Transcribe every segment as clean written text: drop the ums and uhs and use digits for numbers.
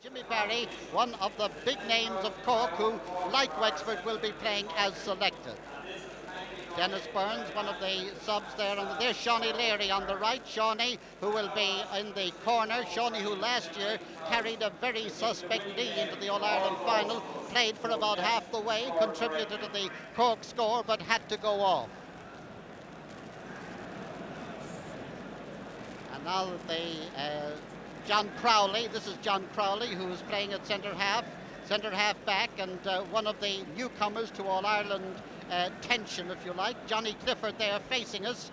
Jimmy Barry, one of the big names of Cork, who, like Wexford, will be playing as selected. Dennis Burns, one of the subs there. There's Shawnee Leary on the right. Shawnee, who will be in the corner. Shawnee, who last year carried a very suspect lead into the All-Ireland final, played for about half the way, contributed to the Cork score, but had to go off. And now John Crowley. This is John Crowley, who is playing at centre half back, and one of the newcomers to All-Ireland tension, if you like. Johnny Clifford there facing us,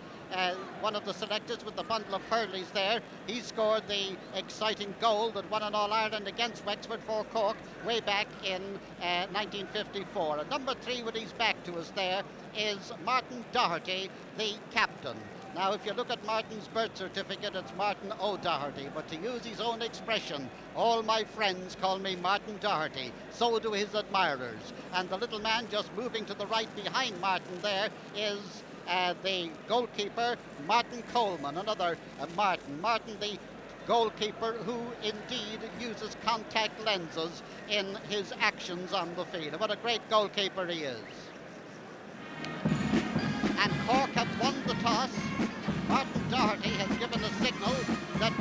one of the selectors with the bundle of hurleys there. He scored the exciting goal that won an All-Ireland against Wexford for Cork way back in 1954. And number 3 with his back to us there is Martin Doherty, the captain. Now, if you look at Martin's birth certificate, it's Martin O'Doherty, but to use his own expression, all my friends call me Martin Doherty. So do his admirers. And the little man just moving to the right behind Martin there is the goalkeeper, Martin Coleman, another Martin. Martin, the goalkeeper, who indeed uses contact lenses in his actions on the field. What a great goalkeeper he is. And Cork have won the toss. Martin Doherty has given a signal that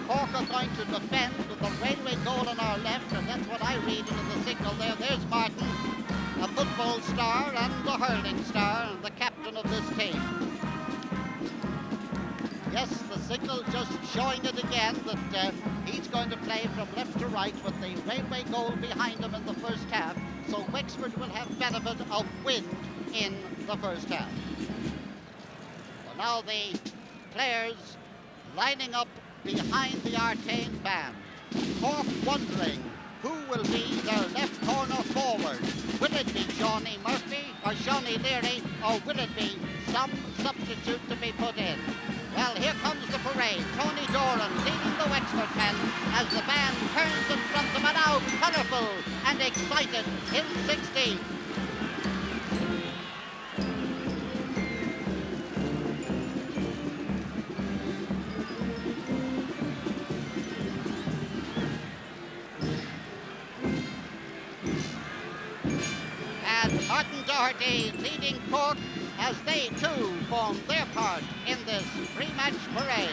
Cork are going to defend with the railway goal on our left, and that's what I read into the signal there. There's Martin, a football star and a hurling star, and the captain of this team. Yes, the signal just showing it again that he's going to play from left to right with the railway goal behind him in the first half, so Wexford will have benefit of wind in the first half. Well, now the players lining up behind the Artane band. Cork wondering who will be their left corner forward. Will it be Shawnee Murphy or Shawnee Leary, or will it be some substitute to be put in? Well, here comes the parade. Tony Doran leading the Wexford men as the band turns in front of them, out colourful and excited in 16. And Martin Doherty leading Cork as they too form their part in this pre-match parade.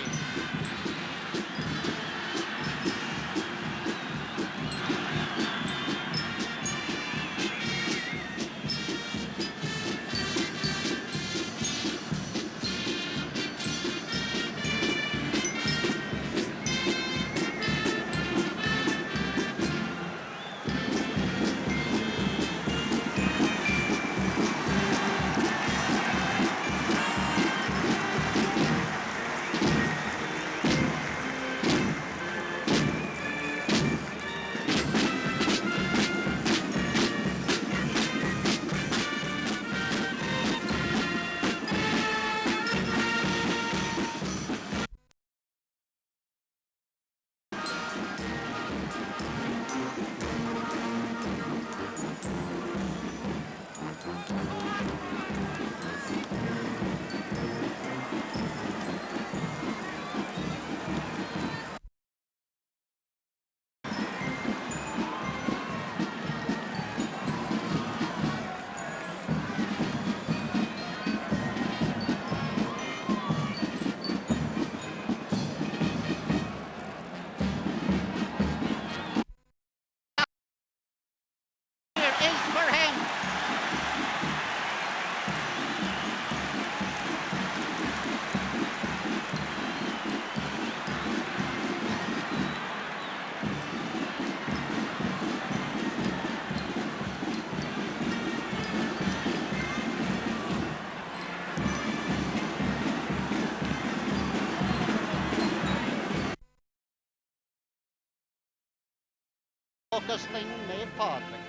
Focusing Maeve Padraig.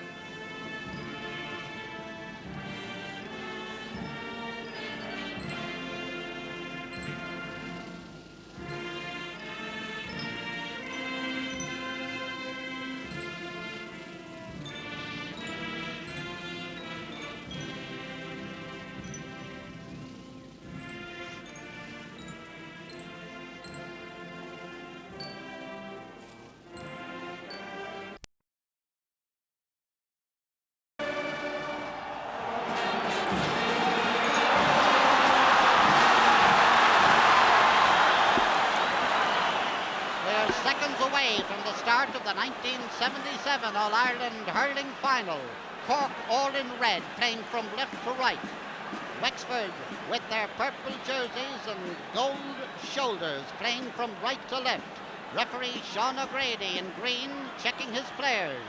start of the 1977 All-Ireland Hurling Final. Cork all in red, playing from left to right. Wexford with their purple jerseys and gold shoulders, playing from right to left. Referee Sean O'Grady in green, checking his players,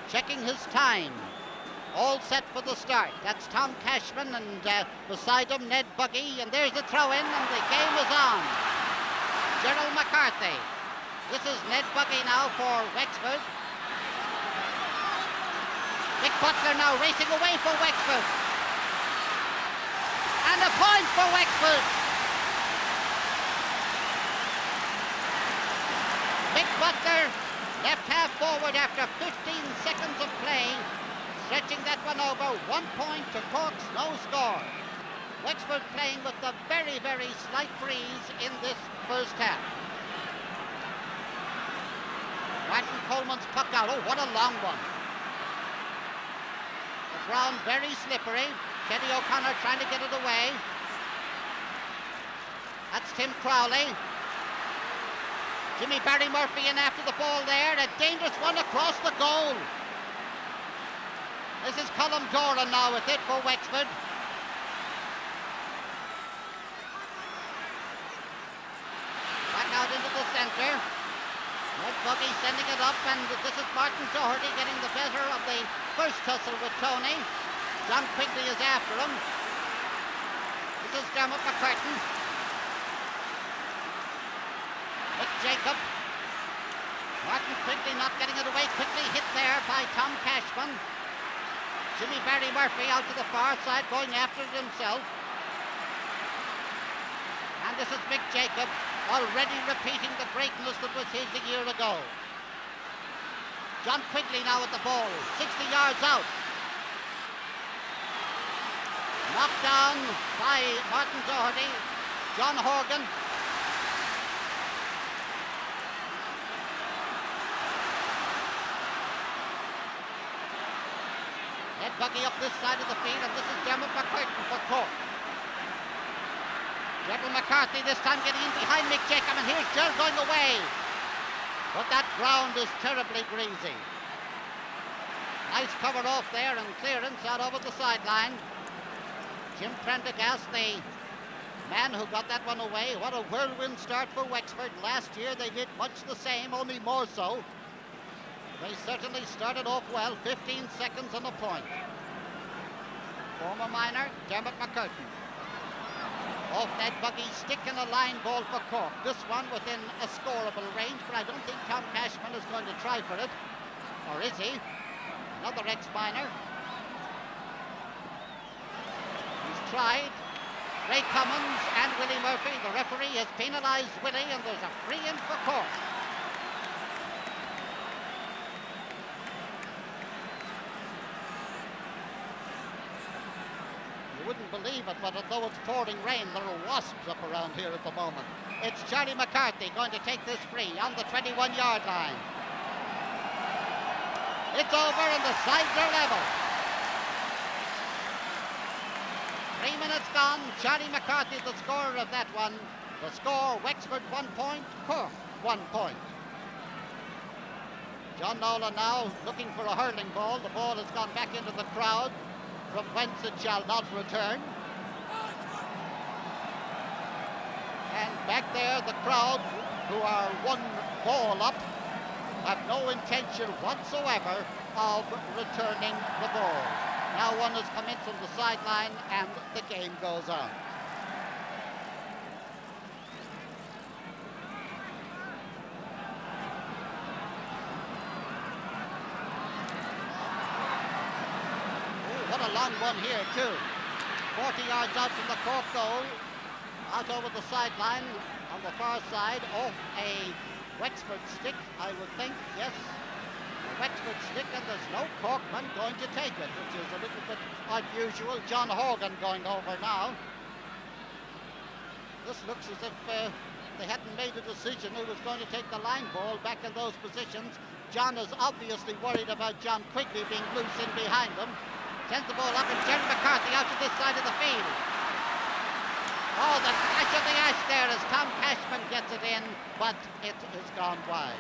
checking his time. All set for the start. That's Tom Cashman, and beside him Ned Buggy, and there's the throw-in, and the game is on. Gerald McCarthy. This is Ned Buggy now for Wexford. Mick Butler now racing away for Wexford. And a point for Wexford. Mick Butler, left half forward after 15 seconds of play, stretching that one over. 1 point to Cork's no score. Wexford playing with a very, very slight breeze in this first half. Martin Coleman's puck out. Oh, what a long one. The ground very slippery. Kenny O'Connor trying to get it away. That's Tim Crowley. Jimmy Barry Murphy in after the ball there. A dangerous one across the goal. This is Colm Doran now with it for Wexford. Back out into the centre. Red Buggy sending it up, and this is Martin Doherty getting the better of the first tussle with Tony. John Quigley is after him. This is Dermot McCurtain. Mick Jacob. Martin Quigley not getting it away. Quickly hit there by Tom Cashman. Jimmy Barry Murphy out to the far side, going after it himself. And this is Mick Jacob, already repeating the greatness that was his a year ago. John Quigley now at the ball, 60 yards out. Knocked down by Martin Doherty. John Horgan. Ed Buggy up this side of the field, and this is Dermot McCurtain for Cork. Gerald McCarthy this time getting in behind Mick Jacob, and here's Gerald going away. But that ground is terribly greasy. Nice cover off there and clearance out over the sideline. Jim Prendergast, the man who got that one away. What a whirlwind start for Wexford. Last year they did much the same, only more so. They certainly started off well, 15 seconds on a point. Former minor, Dermot McCurtain. Off Ned Buggy's stick and a line ball for Cork. This one within a scoreable range, but I don't think Tom Cashman is going to try for it. Or is he? Another ex-minor. He's tried. Ray Cummins and Willie Murphy. The referee has penalised Willie, and there's a free in for Cork. Wouldn't believe it, but although it's pouring rain, there are wasps up around here at the moment. It's Charlie McCarthy going to take this free on the 21-yard line. It's over and the sides are level. 3 minutes gone. Charlie McCarthy the scorer of that one. The score, Wexford 1 point, Cork 1 point. John Nolan now looking for a hurling ball. The ball has gone back into the crowd, from whence it shall not return. And back there, the crowd, who are 1 ball up, have no intention whatsoever of returning the ball. Now one has come in from the sideline, and the game goes on. What a long one here too. 40 yards out from the Cork goal. Out over the sideline on the far side, off a Wexford stick, I would think. Yes, a Wexford stick, and there's no Corkman going to take it, which is a little bit unusual. John Horgan going over now. This looks as if they hadn't made a decision who was going to take the line ball back in those positions. John is obviously worried about John Quigley being loose in behind him. Sends the ball up, and Jerry McCarthy out to this side of the field. Oh, the flash of the ash there as Tom Cashman gets it in, but it has gone wide.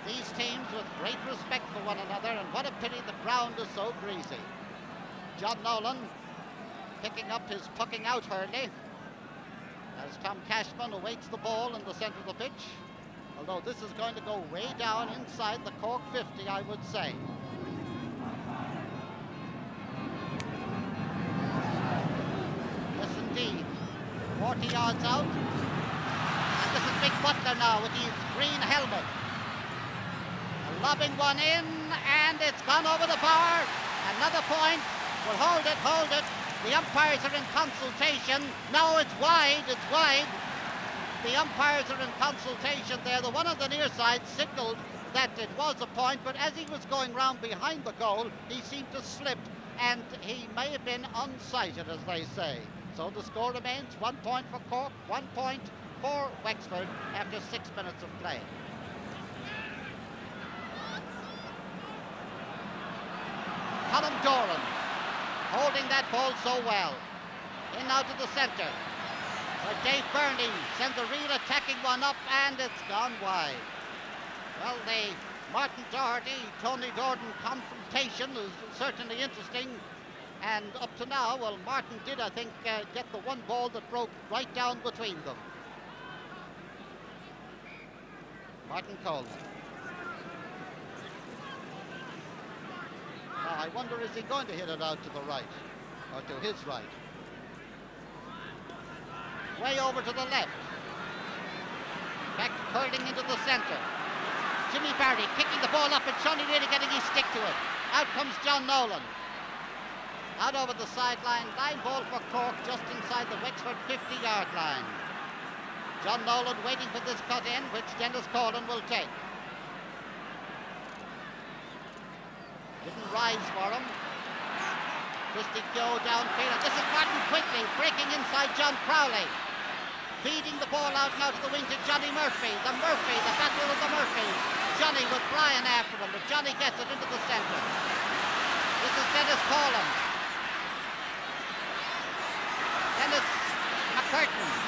These teams with great respect for one another, and what a pity the ground is so greasy. John Nolan picking up his pucking out hurley as Tom Cashman awaits the ball in the centre of the pitch. Although this is going to go way down inside the Cork 50, I would say. Yes, indeed. 40 yards out. And this is Mick Butler now with his green helmet. Lobbing one in, and it's gone over the bar. Another point. Well, hold it, hold it. The umpires are in consultation. No, it's wide, it's wide. The umpires are in consultation there. The one on the near side signalled that it was a point, but as he was going round behind the goal, he seemed to slip, and he may have been unsighted, as they say. So the score remains 1 point for Cork, 1 point for Wexford after 6 minutes of play. Colin Doran holding that ball so well. In now to the centre, where Dave Burney sends a real attacking one up, and it's gone wide. Well, the Martin Doherty, Tony Jordan confrontation is certainly interesting, and up to now, well, Martin did, I think, get the one ball that broke right down between them. Martin Coleman. Now, I wonder, is he going to hit it out to the right, or to his right? Way over to the left. Back curling into the centre. Jimmy Barry kicking the ball up, and Sonny really getting his stick to it. Out comes John Nolan. Out over the sideline. Line ball for Cork just inside the Wexford 50-yard line. John Nolan waiting for this cut in, which Dennis Corlin will take. Didn't rise for him. Christy Keogh downfield. This is Martin quickly breaking inside John Crowley. Feeding the ball out now to the wing to Johnny Murphy. The battle of the Murphys. Johnny with Brian after him, but Johnny gets it into the centre. This is Dennis Corlin. Dennis McCurtain.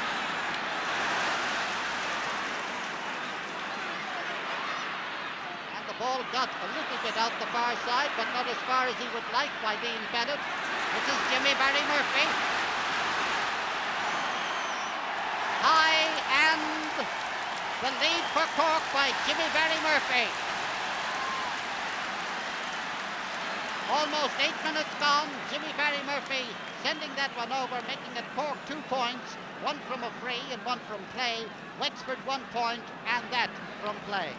Ball got a little bit out the far side, but not as far as he would like by Dean Bennett. This is Jimmy Barry Murphy. High, and the lead for Cork by Jimmy Barry Murphy. Almost 8 minutes gone. Jimmy Barry Murphy sending that one over, making it Cork 2 points, one from a free and one from play. Wexford 1 point, and that from play.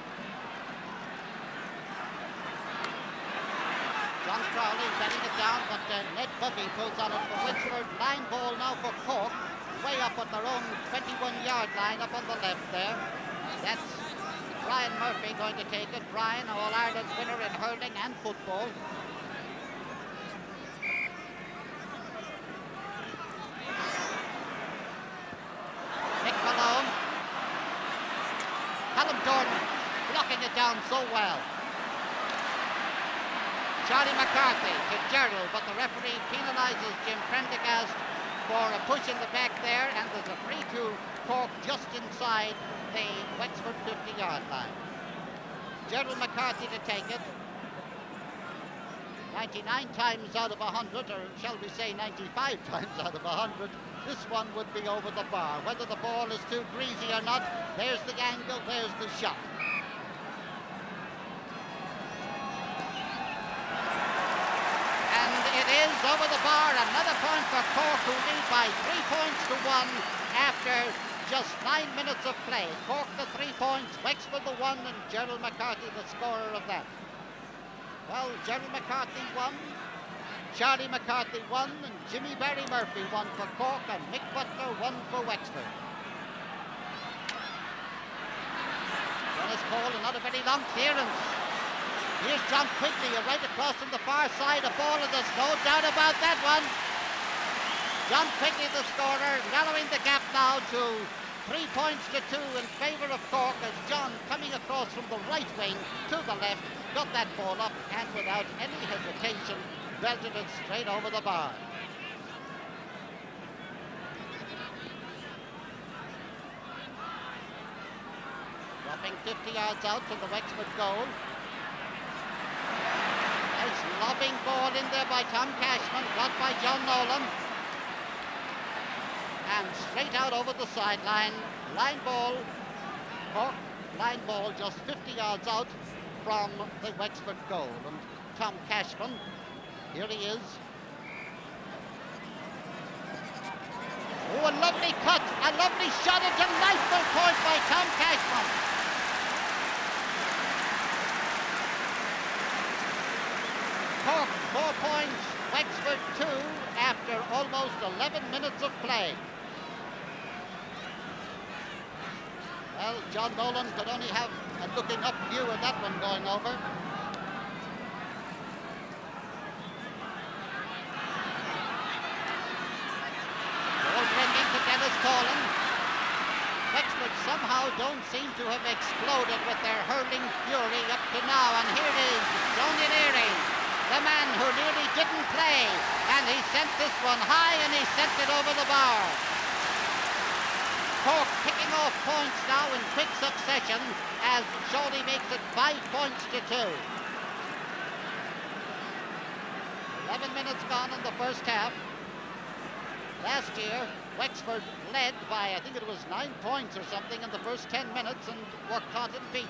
John Crowley letting it down, but Ned Buggy pulls on it for Wexford. Line ball now for Cork, way up at their own 21-yard line up on the left there. That's Brian Murphy going to take it. Brian, All-Ireland winner in hurling and football. Nick Malone. Callum Jordan blocking it down so well. Charlie McCarthy to Gerald, but the referee penalises Jim Prendergast for a push in the back there, and there's a free to Cork just inside the Wexford 50-yard line. Gerald McCarthy to take it. 99 times out of 100, or shall we say 95 times out of 100, this one would be over the bar. Whether the ball is too greasy or not, there's the angle, there's the shot. Is over the bar. Another point for Cork, who lead by 3 points to 1 after just 9 minutes of play. Cork the 3 points, Wexford the 1, and Gerald McCarthy the scorer of that. Well, Gerald McCarthy 1, Charlie McCarthy 1, and Jimmy Barry Murphy 1 for Cork, and Mick Butler 1 for Wexford. Dennis Cole, another very long clearance. Here's John Quigley, right across from the far side, a ball, and there's no doubt about that one. John Quigley, the scorer, narrowing the gap now to 3 points to 2 in favour of Cork, as John, coming across from the right wing to the left, got that ball up and without any hesitation belted it straight over the bar. tapping 50 yards out from the Wexford goal. Nice lobbing ball in there by Tom Cashman, got by John Nolan. And straight out over the sideline. Line ball, Cork line ball just 50 yards out from the Wexford goal. And Tom Cashman, here he is. Oh, a lovely cut, a lovely shot, a delightful point by Tom Cashman. Cork 4 points, Wexford 2 after almost 11 minutes of play. Well, John Nolan could only have a looking up view of that one going over. Colin. Wexford somehow don't seem to have exploded with their hurling fury up to now, and here is Tony Leary, the man who nearly didn't play, and he sent this one high and he sent it over the bar. Cork picking off points now in quick succession as Shawnee makes it 5 points to 2. 11 minutes gone in the first half. Last year, Wexford led by, I think it was 9 points or something in the first 10 minutes and were caught and beaten.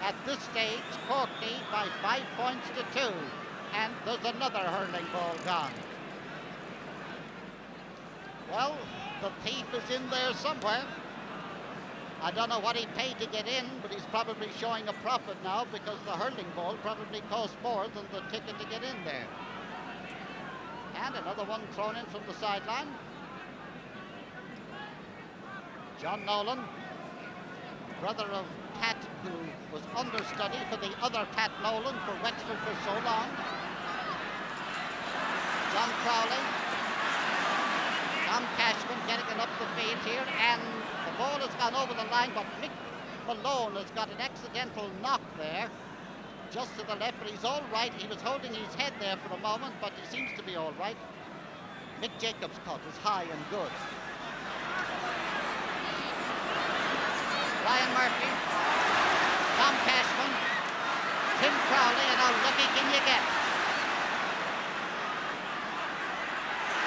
At this stage, Cork lead by 5 points to 2. And there's another hurling ball gone. Well, the thief is in there somewhere. I don't know what he paid to get in, but he's probably showing a profit now because the hurling ball probably cost more than the ticket to get in there. And another one thrown in from the sideline. John Nolan, brother of Pat, who was understudy for the other Pat Nolan for Wexford for so long. John Crowley. Tom Cashman getting it up the field here, and the ball has gone over the line, but Mick Malone has got an accidental knock there, just to the left, but he's all right. He was holding his head there for a moment, but he seems to be all right. Mick Jacobs' cut is high and good. Ryan Murphy, Tom Cashman, Tim Crowley, and how lucky can you get?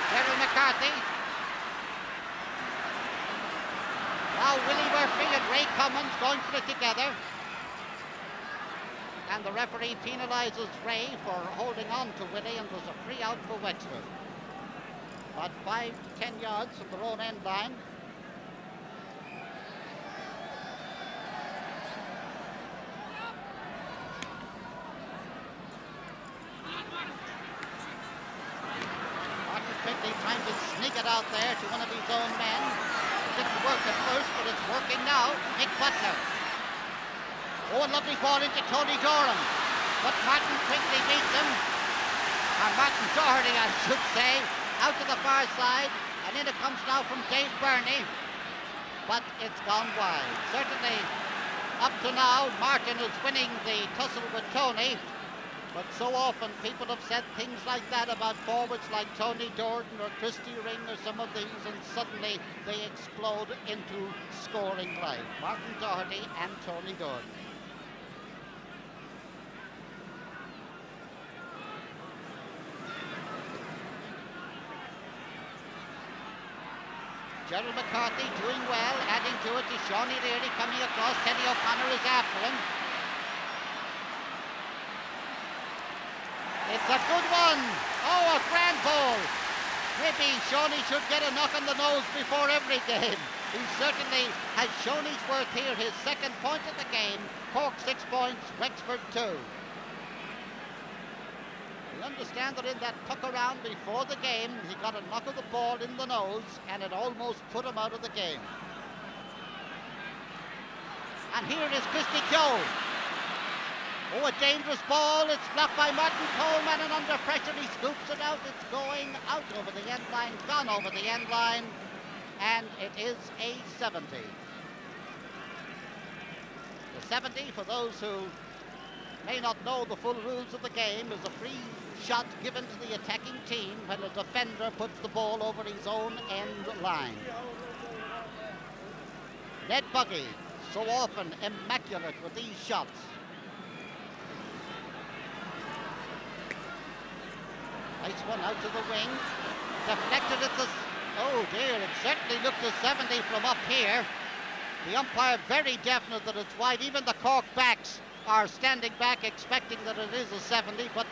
Gerald McCarthy. Now Willie Murphy and Ray Cummins going for it together. And the referee penalises Ray for holding on to Willie, and there's a free out for Wexford. About 5 to 10 yards from their own end line. Trying to sneak it out there to one of his own men. It didn't work at first, but it's working now. Nick Butler. Oh, a lovely ball into Tony Doran. But Martin quickly beats him. Or Martin Doherty, I should say. Out to the far side. And in it comes now from Dave Burney. But it's gone wide. Certainly, up to now, Martin is winning the tussle with Tony. But so often people have said things like that about forwards like Tony Jordan or Christy Ring or some of these, and suddenly they explode into scoring life. Martin Doherty and Tony Jordan. Gerald McCarthy doing well, adding to it to Shawnee Leary coming across. Teddy O'Connor is after him. It's a good one. Oh, a grand ball. Maybe Shawnee should get a knock on the nose before every game. He certainly has shown his worth here. His second point of the game. Cork 6 points, Wexford 2. We understand that in that puck around before the game, he got a knock of the ball in the nose and it almost put him out of the game. And here is Christy Keogh. Oh, a dangerous ball. It's blocked by Martin Coleman, and under pressure he scoops it out. It's going out over the end line, gone over the end line, and it is a 70. The 70, for those who may not know the full rules of the game, is a free shot given to the attacking team when a defender puts the ball over his own end line. Ned Buggy so often immaculate with these shots. Nice one out to the wing. Deflected at the... Oh dear, it certainly looks a 70 from up here. The umpire very definite that it's wide. Even the Cork backs are standing back expecting that it is a 70, but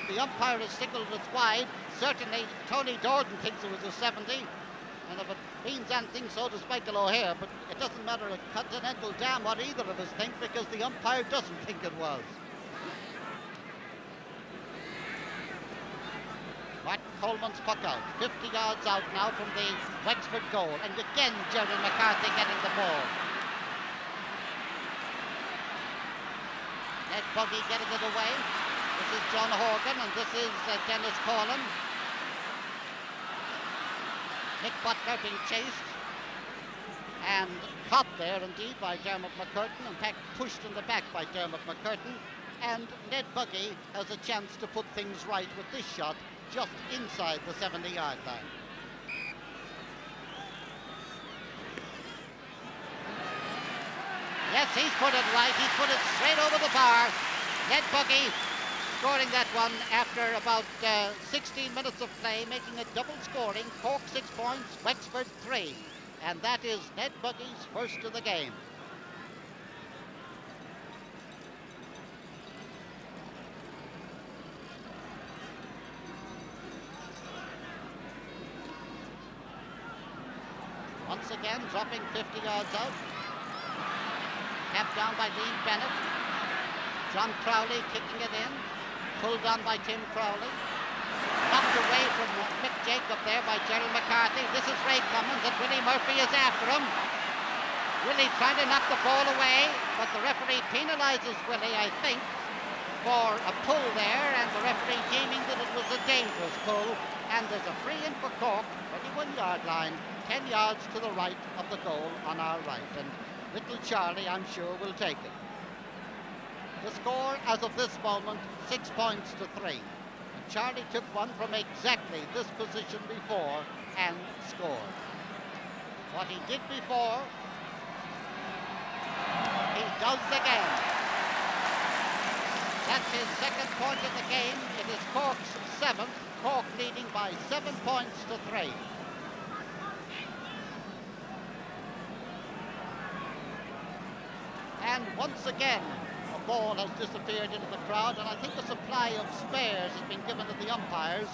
the umpire has signalled it's wide. Certainly Tony Dordan thinks it was a 70, and if it means anything, so does Michael O'Hare, but it doesn't matter a continental damn what either of us think, because the umpire doesn't think it was. Martin Coleman's puck out, 50 yards out now from the Wexford goal, and again Gerald McCarthy getting the ball. Ned Buggy getting it away. This is John Horgan, and this is Dennis Collin. Nick Butler being chased and caught there indeed by Dermot McCurtain, in fact pushed in the back by Dermot McCurtain, and Ned Buggy has a chance to put things right with this shot just inside the 70-yard line. Yes, he's put it right. He's put it straight over the bar. Ned Buggy scoring that one after about 16 minutes of play, making it double scoring. Cork 6 points, Wexford 3. And that is Ned Buggy's first of the game. Once again, dropping 50 yards out. Kept down by Liam Bennett. John Crowley kicking it in. Pulled down by Tim Crowley. Knocked away from Mick Jacob there by Gerald McCarthy. This is Ray Cummins, and Willie Murphy is after him. Willie trying to knock the ball away, but the referee penalises Willie, I think, for a pull there, and the referee deeming that it was a dangerous pull. And there's a free in for Cork, 21-yard line, 10 yards to the right of the goal on our right. And little Charlie, I'm sure, will take it. The score as of this moment, 6 points to 3. And Charlie took one from exactly this position before and scored. What he did before, he does again. That's his second point of the game. It is Cork's 7th. Cork leading by 7 points to 3. And once again, a ball has disappeared into the crowd, and I think a supply of spares has been given to the umpires,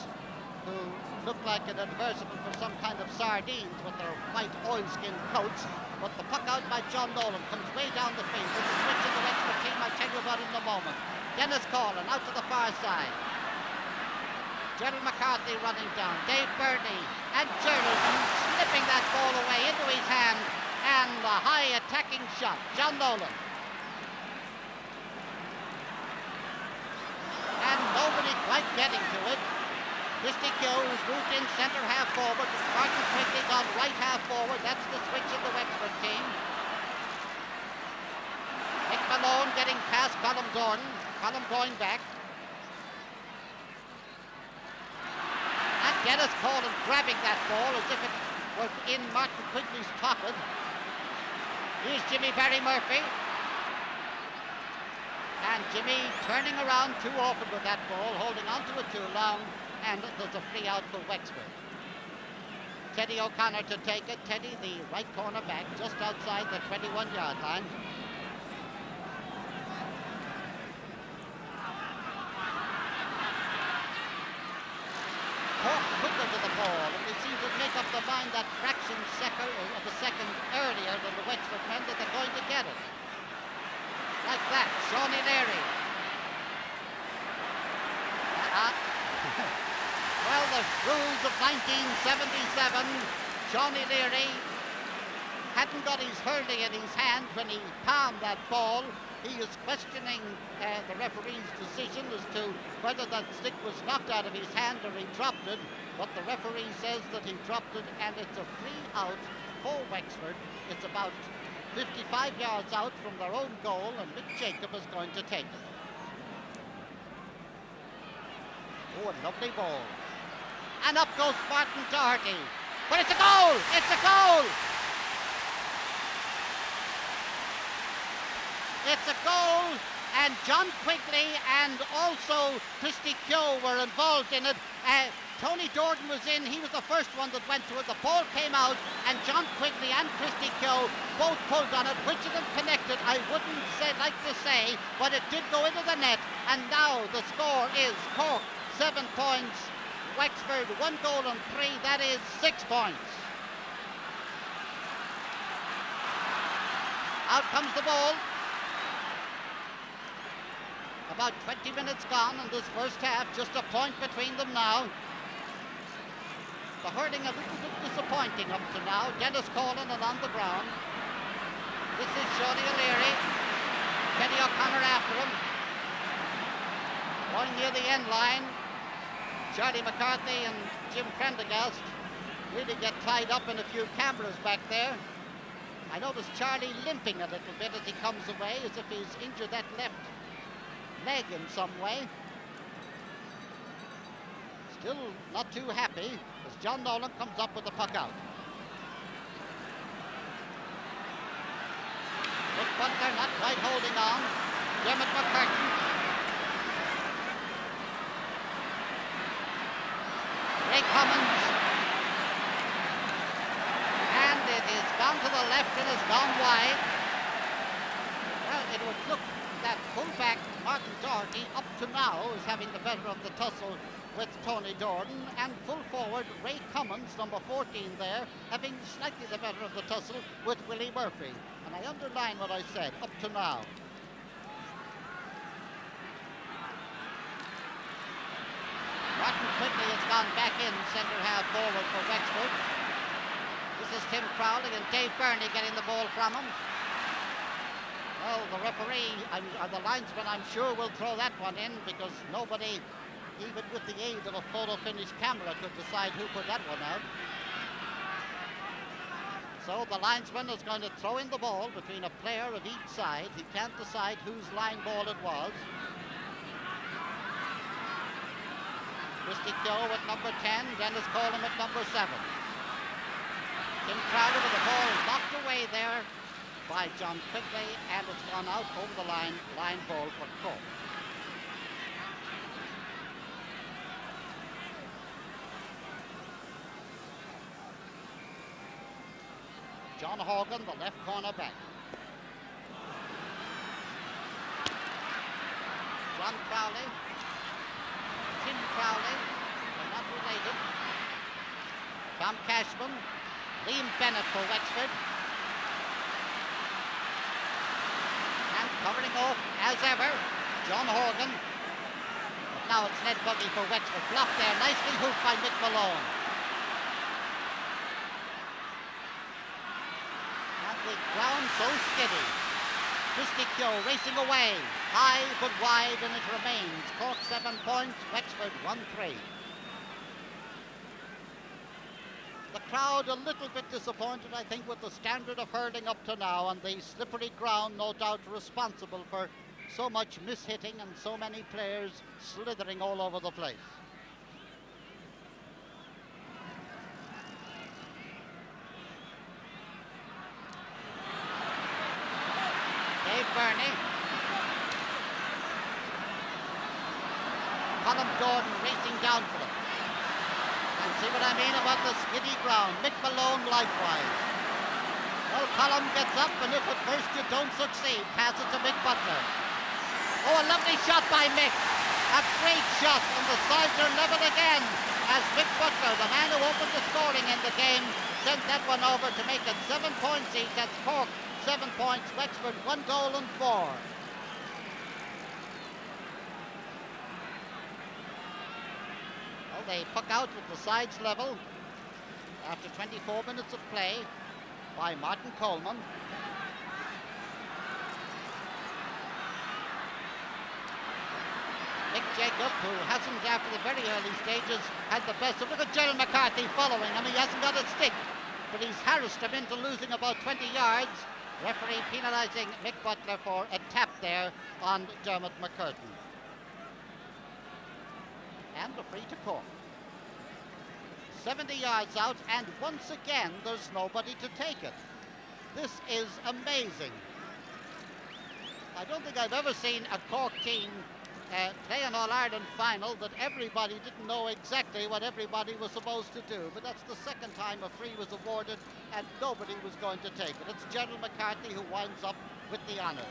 who look like an advertisement for some kind of sardines with their white oilskin coats. But the puck out by John Nolan comes way down the field. There's a switch in the Wexford team, I'll tell you about it in a moment. Dennis Collin out to the far side. Gerald McCarthy running down. Dave Burney and Gerald slipping that ball away into his hand. And a high attacking shot. John Nolan. And nobody quite getting to it. Christy Keogh has moved in centre half forward. Martin Quigley gone right half forward. That's the switch in the Wexford team. Nick Malone getting past Colm Gordon. Colm going back. And Dennis Collin grabbing that ball as if it was in Martin Quigley's pocket. Here's Jimmy Barry Murphy. And Jimmy turning around too often with that ball, holding on to it too long, and there's a free out for Wexford. Teddy O'Connor to take it. Teddy, the right corner back, just outside the 21-yard line. Cork quicker to the ball, and they seem to make up their mind that fraction of a second earlier than the Wexford men that they're going to get it. Like that, Shawnee Leary. Well, the rules of 1977, Shawnee Leary hadn't got his hurley in his hand when he palmed that ball. He is questioning the referee's decision as to whether that stick was knocked out of his hand or he dropped it, but the referee says that he dropped it, and it's a free out for Wexford. It's about 55 yards out from their own goal, and Mick Jacob is going to take it. Oh, a lovely ball. And up goes Martin Doherty. But it's a goal! It's a goal! It's a goal, and John Quigley and also Christy Keogh were involved in it. Tony Dordan was in, he was the first one that went to it. The ball came out, and John Quigley and Christy Keogh both pulled on it. Which of them connected, I wouldn't like to say, but it did go into the net. And now the score is Cork 7 points, Wexford 1 goal and 3, that is 6 points. Out comes the ball. About 20 minutes gone in this first half, just a point between them now. The hurling a little bit disappointing up to now. Dennis Collin along the ground. This is Shawty O'Leary. Kenny O'Connor after him. Going near the end line. Charlie McCarthy and Jim Prendergast really get tied up in a few cameras back there. I noticed Charlie limping a little bit as he comes away, as if he's injured that left leg in some way. Still not too happy as John Nolan comes up with the puck out. Mick Butler not quite holding on. Dermot McCurtain. Ray Cummins. And it is gone to the left and has gone wide. Well, it would look that fullback Martin Doherty up to now is having the better of the tussle with Tony Dordan, and full forward Ray Cummins, number 14 there, having slightly the better of the tussle with Willie Murphy. And I underline what I said, up to now. Martin Quigley has gone back in centre half forward for Wexford. This is Tim Crowley and Dave Burney getting the ball from him. Well, the referee, the linesman, I'm sure will throw that one in, because nobody, even with the aid of a photo finish camera, could decide who put that one out. So the linesman is going to throw in the ball between a player of each side. He can't decide whose line ball it was. Christy Keogh at number 10, Dennis Collin at number 7. Tim Crowley with the ball knocked away there by John Quigley, and it's gone out over the line ball for Cork. John Horgan, the left corner back. John Crowley, Tim Crowley, they're not related. Tom Cashman, Liam Bennett for Wexford. And covering off, as ever, John Horgan. But now it's Ned Buggy for Wexford. Blocked there, nicely hooped by Mick Malone. The ground so steady. Christy Keogh racing away, high but wide, and it remains. Cork 7 points, Wexford 1-3. The crowd a little bit disappointed, I think, with the standard of hurling up to now, and the slippery ground no doubt responsible for so much mishitting and so many players slithering all over the place. Burney. Colin Gordon racing down for it. And see what I mean about the skiddy ground. Mick Malone likewise. Well, Colin gets up, and if at first you don't succeed, pass it to Mick Butler. Oh, a lovely shot by Mick. A great shot, and the sides are level again as Mick Butler, the man who opened the scoring in the game, sent that one over to make it 7 points each. That's Cork 7 points, Wexford 1 goal and 4. Well, they puck out with the sides level after 24 minutes of play by Martin Coleman. Nick Jacob, who hasn't, after the very early stages, had the best of. Look at Gerald McCarthy following him. He hasn't got a stick, but he's harassed him into losing about 20 yards. Referee penalising Mick Butler for a tap there on Dermot McCurtain. And a free to Cork. 70 yards out, and once again there's nobody to take it. This is amazing. I don't think I've ever seen a Cork team play an All-Ireland final that everybody didn't know exactly what everybody was supposed to do. But that's the second time a free was awarded and nobody was going to take it. It's Gerald McCarthy who winds up with the honours.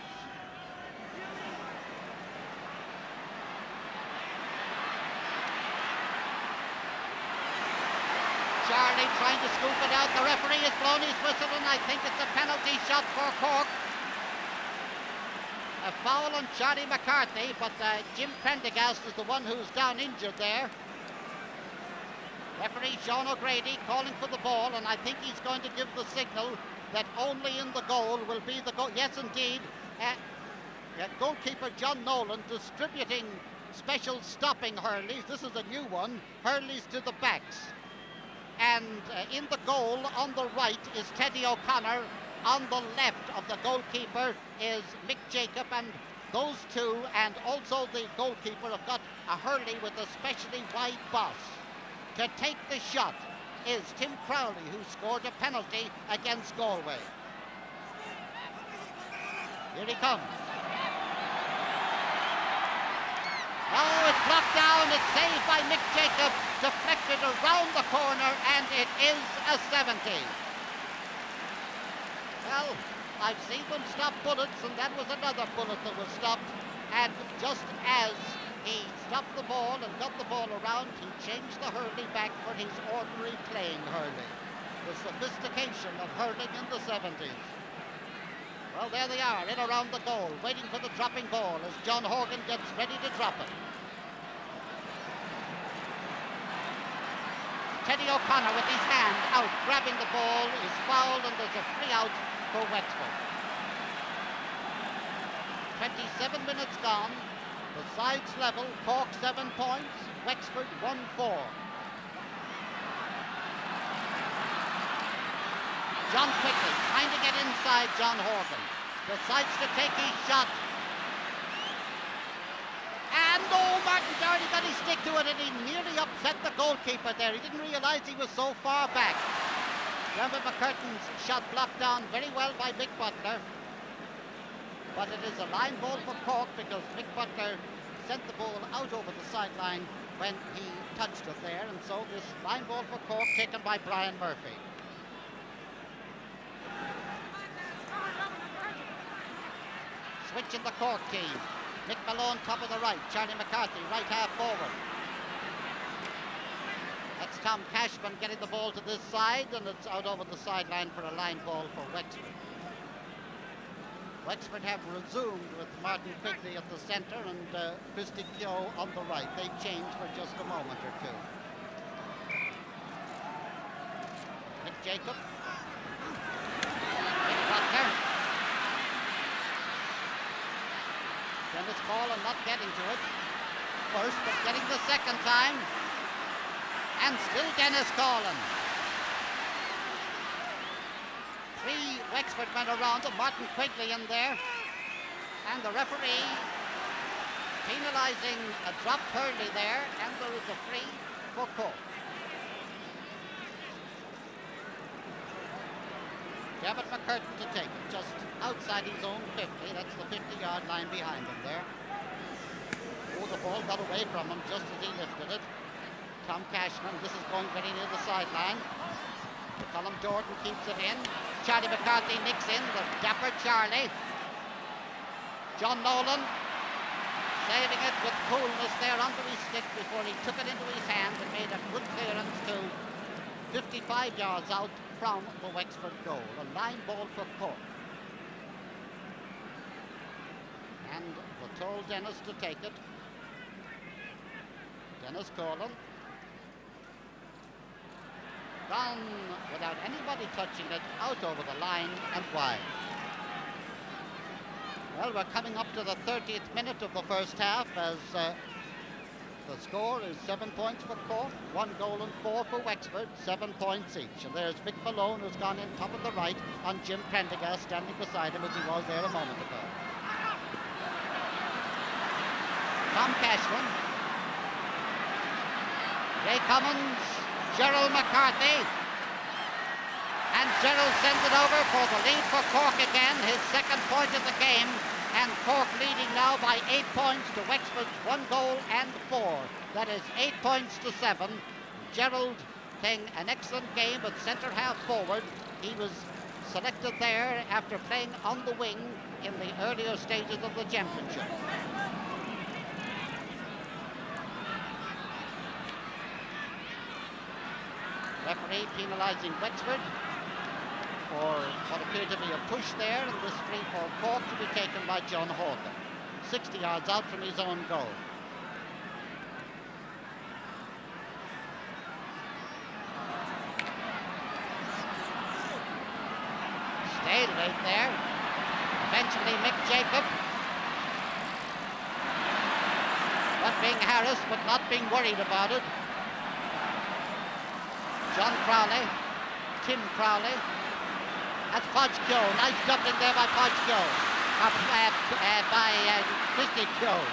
Charlie trying to scoop it out. The referee has blown his whistle and I think it's a penalty shot for Cork. A foul on Charlie McCarthy, but Jim Prendergast is the one who's down injured there. Referee Sean O'Grady calling for the ball, and I think he's going to give the signal that only in the goal will be the goal. Yes, indeed. Goalkeeper John Nolan distributing special stopping hurleys. This is a new one. Hurleys to the backs. And in the goal on the right is Teddy O'Connor. On the left of the goalkeeper is Mick Jacob, and those two and also the goalkeeper have got a hurley with a specially wide boss. To take the shot is Tim Crowley, who scored a penalty against Galway. Here he comes. Oh, it's blocked down. It's saved by Mick Jacob, deflected around the corner, and it is a 70. Well, I've seen them stop bullets, and that was another bullet that was stopped. And just as he stopped the ball and got the ball around, he changed the hurley back for his ordinary playing hurley. The sophistication of hurling in the 70s. Well, there they are, in around the goal, waiting for the dropping ball as John Horgan gets ready to drop it. Teddy O'Connor with his hand out, grabbing the ball, is fouled, and there's a free out for Wexford. 27 minutes gone. The sides level. Cork 7 points. Wexford 1-4. John Quickly trying to get inside John Horgan. Decides to take his shot. And Martin Doherty got his stick to it, and he nearly upset the goalkeeper there. He didn't realise he was so far back. Remember McCurtain's shot blocked down very well by Mick Butler. But it is a line ball for Cork because Mick Butler sent the ball out over the sideline when he touched it there. And so this line ball for Cork taken by Brian Murphy. Switch in the Cork team. Mick Malone top of the right. Charlie McCarthy right half forward. That's Tom Cashman getting the ball to this side, and it's out over the sideline for a line ball for Wexford. Wexford have resumed with Martin Quigley at the centre and Christy Keogh on the right. They changed for just a moment or two. Mick Jacob. Mick Butler. Dennis Collin not getting to it first, but getting the second time. And still Dennis Collin. 3 Wexford men around him, Martin Quigley in there. And the referee penalising a drop hurley there, and there is a free for Cork. Dermot McCurtain to take it, just outside his own 50. That's the 50-yard line behind him there. Oh, the ball got away from him just as he lifted it. Tom Cashman, this is going very near the sideline. Colm Jordan keeps it in. Charlie McCarthy nicks in, the dapper Charlie. John Nolan saving it with coolness there under his stick before he took it into his hand and made a good clearance to 55 yards out from the Wexford goal. A line ball for Cork. And they told Dennis to take it. Dennis Collin. Gone without anybody touching it, out over the line and wide. Well, we're coming up to the 30th minute of the first half as the score is 7 points for Cork, 1 goal and 4 for Wexford, 7 points each. And there's Mick Malone, who's gone in top of the right on Jim Prendergast, standing beside him as he was there a moment ago. Tom Cashman. Ray Cummins, Gerald McCarthy. And Gerald sends it over for the lead for Cork again, his second point of the game. And Cork leading now by 8 points to Wexford's 1 goal and 4. That is 8 points to 7. Gerald playing an excellent game at centre half forward. He was selected there after playing on the wing in the earlier stages of the championship. Referee penalising Wexford for what appeared to be a push there, and this free for Cork to be taken by John Horgan, 60 yards out from his own goal. Stayed right there. Eventually Mick Jacob, not being harassed but not being worried about it. John Crowley, Tim Crowley. That's Podge Keogh. Nice doubling there by Podge Keogh. By Christy Keogh.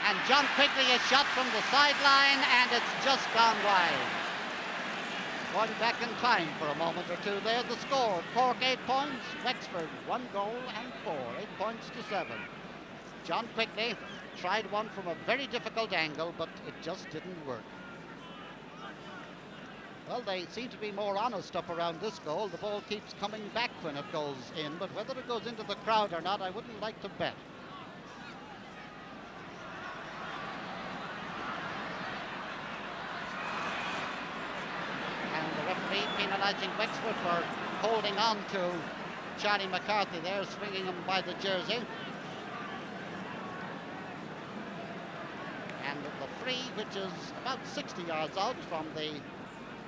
And John Quigley is shot from the sideline, and it's just gone wide. Going back in time for a moment or two there. The score: Cork 8 points, Wexford 1 goal and 4. 8 points to 7. John Quigley tried one from a very difficult angle, but it just didn't work. Well, they seem to be more honest up around this goal. The ball keeps coming back when it goes in, but whether it goes into the crowd or not, I wouldn't like to bet. And the referee penalising Wexford for holding on to Charlie McCarthy there, swinging him by the jersey. And the free, which is about 60 yards out from the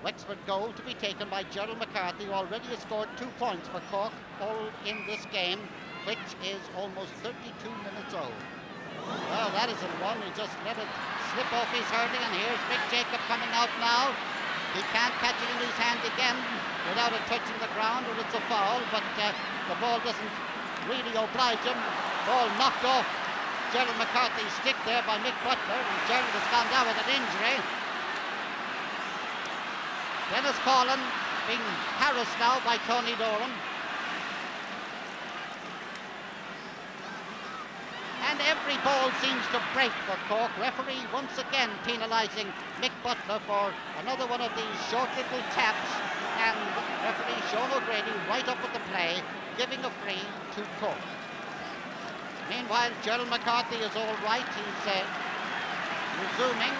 Wexford goal, to be taken by Gerald McCarthy, who already has scored 2 points for Cork all in this game, which is almost 32 minutes old. Well, that isn't one. He just let it slip off his hurling, and here's Mick Jacob coming out now. He can't catch it in his hand again without it touching the ground, or it's a foul, but the ball doesn't really oblige him. Ball knocked off Gerald McCarthy's stick there by Mick Butler, and Gerald has gone down with an injury. Dennis Collin being harassed now by Tony Doran. And every ball seems to break for Cork. Referee once again penalising Mick Butler for another one of these short little taps. And referee Sean O'Grady right up with the play, giving a free to Cork. Meanwhile, Gerald McCarthy is all right. He's resuming.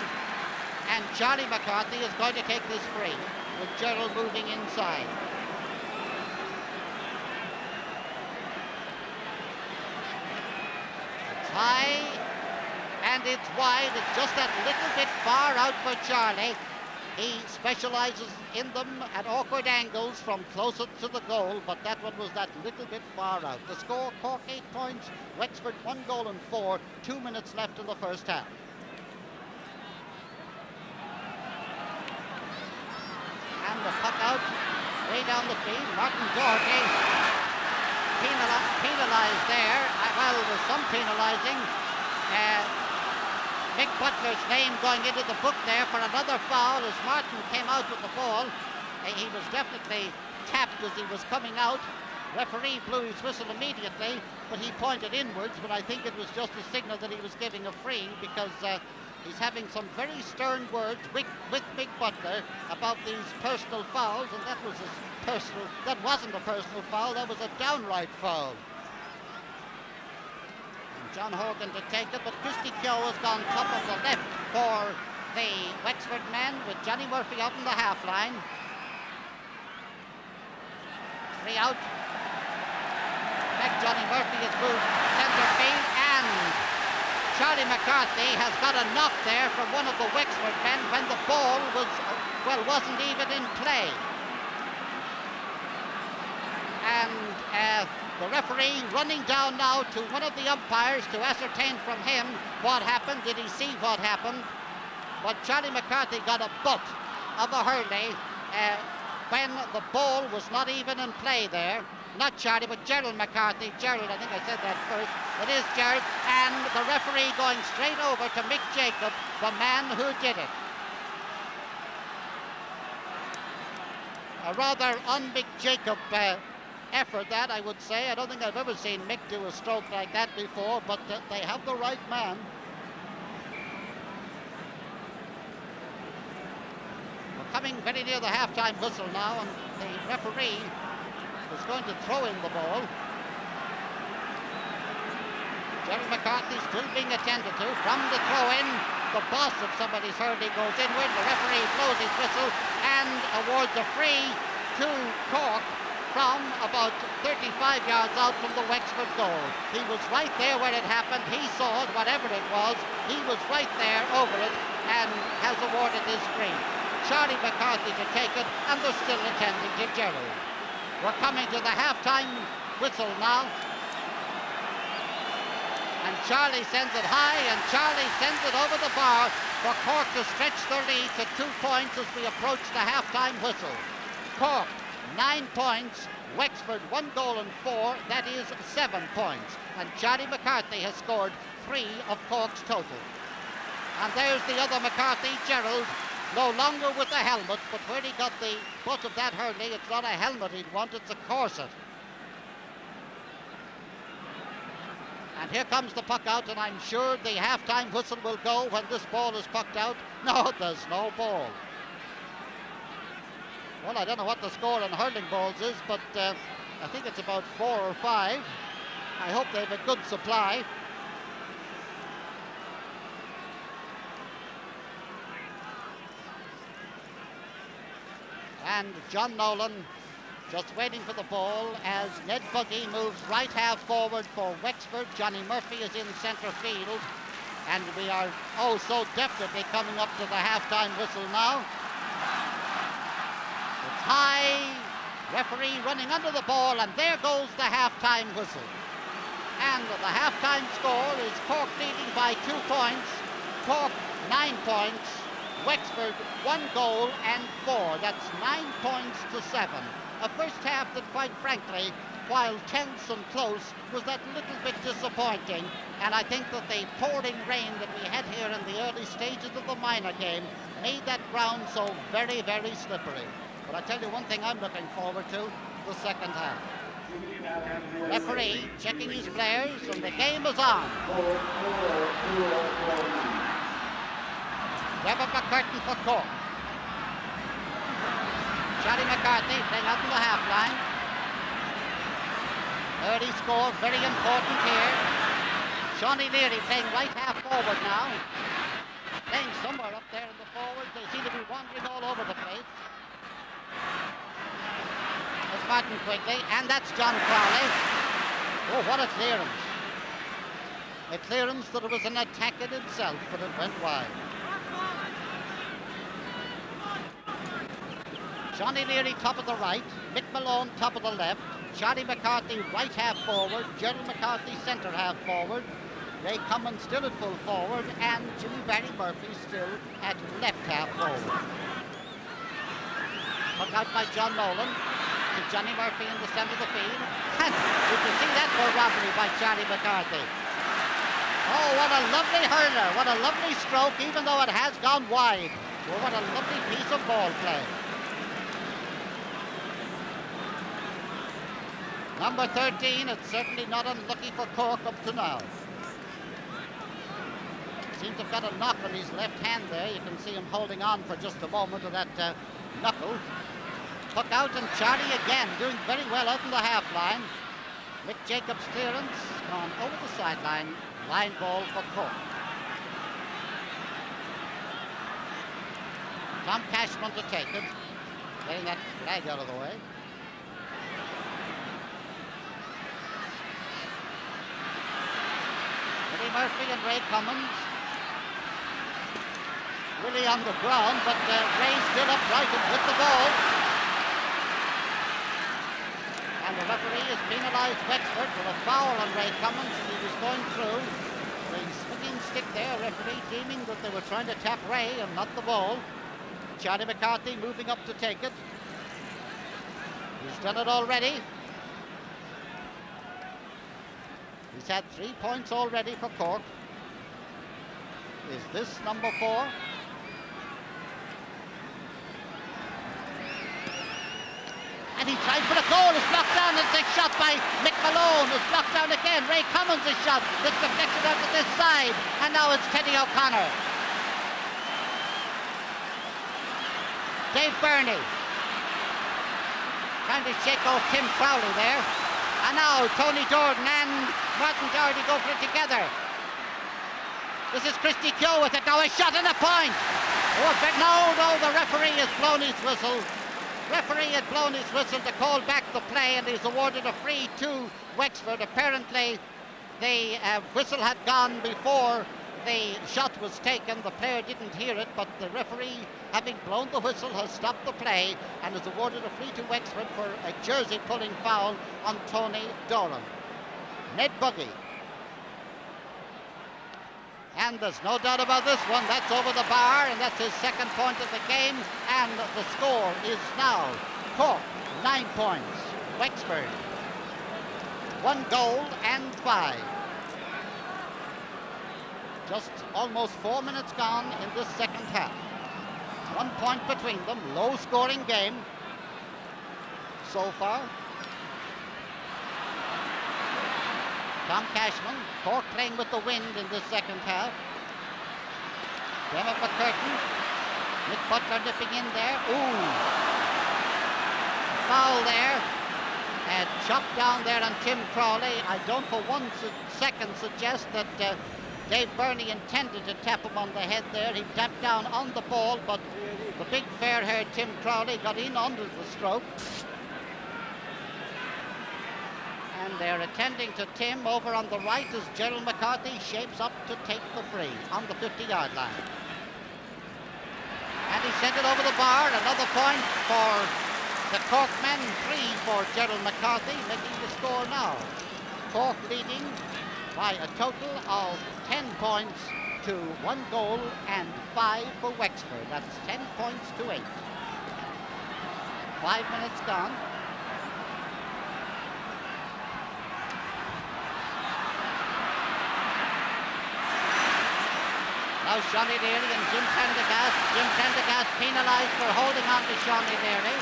And Charlie McCarthy is going to take this free, with Gerald moving inside. It's high, and it's wide. It's just that little bit far out for Charlie. He specialises in them at awkward angles from closer to the goal, but that one was that little bit far out. The score: Cork 8 points, Wexford 1 goal and 4. 2 minutes left in the first half. And the puck out, way down the field. Martin Doherty penalised there. Well, there's some penalising. Mick Butler's name going into the book there for another foul as Martin came out with the ball. He was definitely tapped as he was coming out. Referee blew his whistle immediately, but he pointed inwards, but I think it was just a signal that he was giving a free, because he's having some very stern words with Mick Butler about these personal fouls, and that wasn't a personal foul, that was a downright foul. And John Horgan to take it, but Christy Keogh has gone top of the left for the Wexford men, with Johnny Murphy out in the half line. 3 out. Back Johnny Murphy has moved centre field, and Charlie McCarthy has got a knock there from one of the Wexford men when the ball wasn't even in play. And the referee running down now to one of the umpires to ascertain from him what happened. Did he see what happened? But Charlie McCarthy got a butt of a hurley when the ball was not even in play there. Not Charlie, but Gerald McCarthy. Gerald, I think I said that first. It is Gerald, and the referee going straight over to Mick Jacob, the man who did it. A rather un-Mick Jacob effort, that I would say. I don't think I've ever seen Mick do a stroke like that before, but they have the right man. We're coming very near the half-time whistle now, and the referee is going to throw in the ball. Jerry McCarthy still being attended to. From the throw-in, the boss of somebody's hurling goes inward. The referee blows his whistle and awards a free to Cork from about 35 yards out from the Wexford goal. He was right there when it happened. He saw it, whatever it was. He was right there over it and has awarded his free. Charlie McCarthy to take it, and they're still attending to Jerry. We're coming to the half-time whistle now. And Charlie sends it high, and Charlie sends it over the bar for Cork to stretch their lead to 2 points as we approach the half-time whistle. Cork, 9 points. Wexford, 1 goal and 4. That is 7 points. And Charlie McCarthy has scored 3 of Cork's total. And there's the other McCarthy, Gerald, no longer with the helmet, but where he got the butt of that hurling, it's not a helmet he'd want, it's a corset. And here comes the puck out, and I'm sure the half-time whistle will go when this ball is pucked out. No, there's no ball. Well, I don't know what the score on hurling balls is, but I think it's about 4 or 5. I hope they have a good supply. And John Nolan just waiting for the ball as Ned Buggy moves right half forward for Wexford. Johnny Murphy is in centre field, and we are so definitely coming up to the half-time whistle now. It's high, referee running under the ball, and there goes the half-time whistle. And the half-time score is Cork leading by 2 points, Cork 9 points, Wexford 1 goal and 4. That's 9 points to 7. A first half that, quite frankly, while tense and close, was that little bit disappointing. And I think that the pouring rain that we had here in the early stages of the minor game made that ground so very, very slippery. But I tell you one thing I'm looking forward to, the second half. Referee checking his players, and the game is on. Trevor McCurtain for Cork. Charlie McCarthy playing out on the half line. Early score, very important here. Shawnee Leary playing right half forward now. Playing somewhere up there in the forwards. They seem to be wandering all over the place. There's Martin Quigley, and that's John Crowley. Oh, what a clearance. A clearance that was an attack in itself, but it went wide. Johnny Leary top of the right, Mick Malone top of the left, Charlie McCarthy right half forward, Gerald McCarthy centre half forward, Ray Cummins still at full forward, and Jimmy Barry Murphy still at left half forward. Put out by John Nolan to Johnny Murphy in the centre of the field, and you can see that for robbery by Charlie McCarthy. Oh, what a lovely hurler, what a lovely stroke, even though it has gone wide. Oh, what a lovely piece of ball play. Number 13, it's certainly not unlucky for Cork up to now. Seems to have got a knock on his left hand there. You can see him holding on for just a moment of that knuckle. Puck out, and Charlie again doing very well out in the half line. Mick Jacobs' clearance gone over the sideline. Line ball for Cork. Tom Cashman to take it. Getting that flag out of the way. Willie Murphy and Ray Cummins. Willie on the ground, but Ray still upright and with the ball. And the referee has penalised Wexford for a foul on Ray Cummins, and he was going through. The swinging stick there, referee deeming that they were trying to tap Ray and not the ball. Charlie McCarthy moving up to take it. He's done it already. He's had 3 points already for Cork. Is this number 4? And and he tried for the goal. It's blocked down. It's a shot by Mick Malone. It's blocked down again. Ray Cummins' shot. It's deflected out to this side, and now it's Teddy O'Connor. Dave Burney trying to shake off Tim Crowley there. And now Tony Jordan and Martin Doherty go for it together. This is Christy Keogh with it. Now a shot and a point. Oh, but no, the referee has blown his whistle. Referee had blown his whistle to call back the play, and he's awarded a free to Wexford. Apparently, the whistle had gone before the shot was taken. The player didn't hear it, but the referee, having blown the whistle, has stopped the play and has awarded a free to Wexford for a jersey pulling foul on Tony Doran. Ned Buggy. And there's no doubt about this one. That's over the bar, and that's his second point of the game. And the score is now Cork 9 points, Wexford 1 goal and 5. Just almost 4 minutes gone in this second half. 1 point between them. Low scoring game so far. Tom Cashman, Cork playing with the wind in this second half. Dermot McCurtain, Nick Butler nipping in there. Ooh, foul there. Chopped down there on Tim Crowley. I don't for 1 second suggest that Dave Burney intended to tap him on the head there. He tapped down on the ball, but the big fair-haired Tim Crowley got in under the stroke. And they're attending to Tim over on the right as Gerald McCarthy shapes up to take the free on the 50-yard line. And he sent it over the bar. Another point for the Cork men. 3 for Gerald McCarthy, making the score now. Cork leading by a total of 10 points to 1 goal and 5 for Wexford. That's 10 points to 8. 5 minutes gone. Now Shawnee Leary and Jim Prendergast. Jim Prendergast penalised for holding on to Shawnee Leary.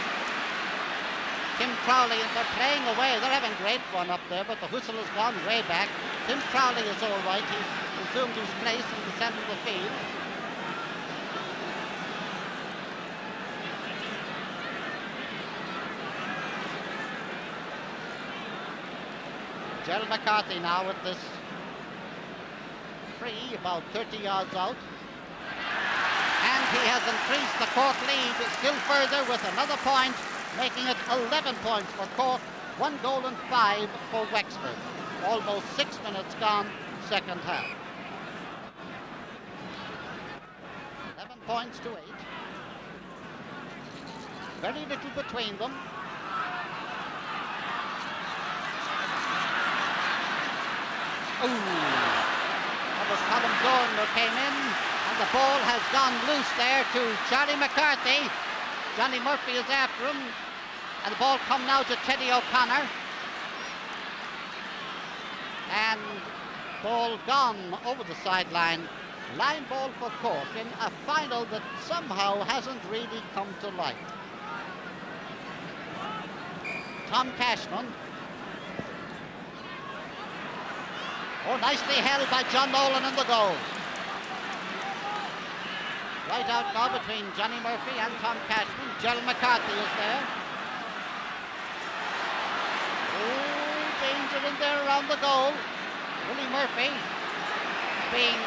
Tim Crowley, and they're playing away. They're having great fun up there, but the whistle has gone way back. Tim Crowley is all right. He's resumed his place in the centre of the field. Gerald McCarthy now with this free, about 30 yards out. And he has increased the Cork lead still further with another point, making it 11 points for Cork, 1 goal and 5 for Wexford. Almost 6 minutes gone, second half. 11 points to 8. Very little between them. Ooh. That was Colin Dorn who came in, and the ball has gone loose there to Charlie McCarthy. Johnny Murphy is after him, and the ball come now to Teddy O'Connor. And ball gone over the sideline. Line ball for Cork in a final that somehow hasn't really come to light. Tom Cashman. Oh, nicely held by John Nolan in the goal. Right out now between Johnny Murphy and Tom Cashman. Gerald McCarthy is there. Oh, danger in there around the goal. Willie Murphy being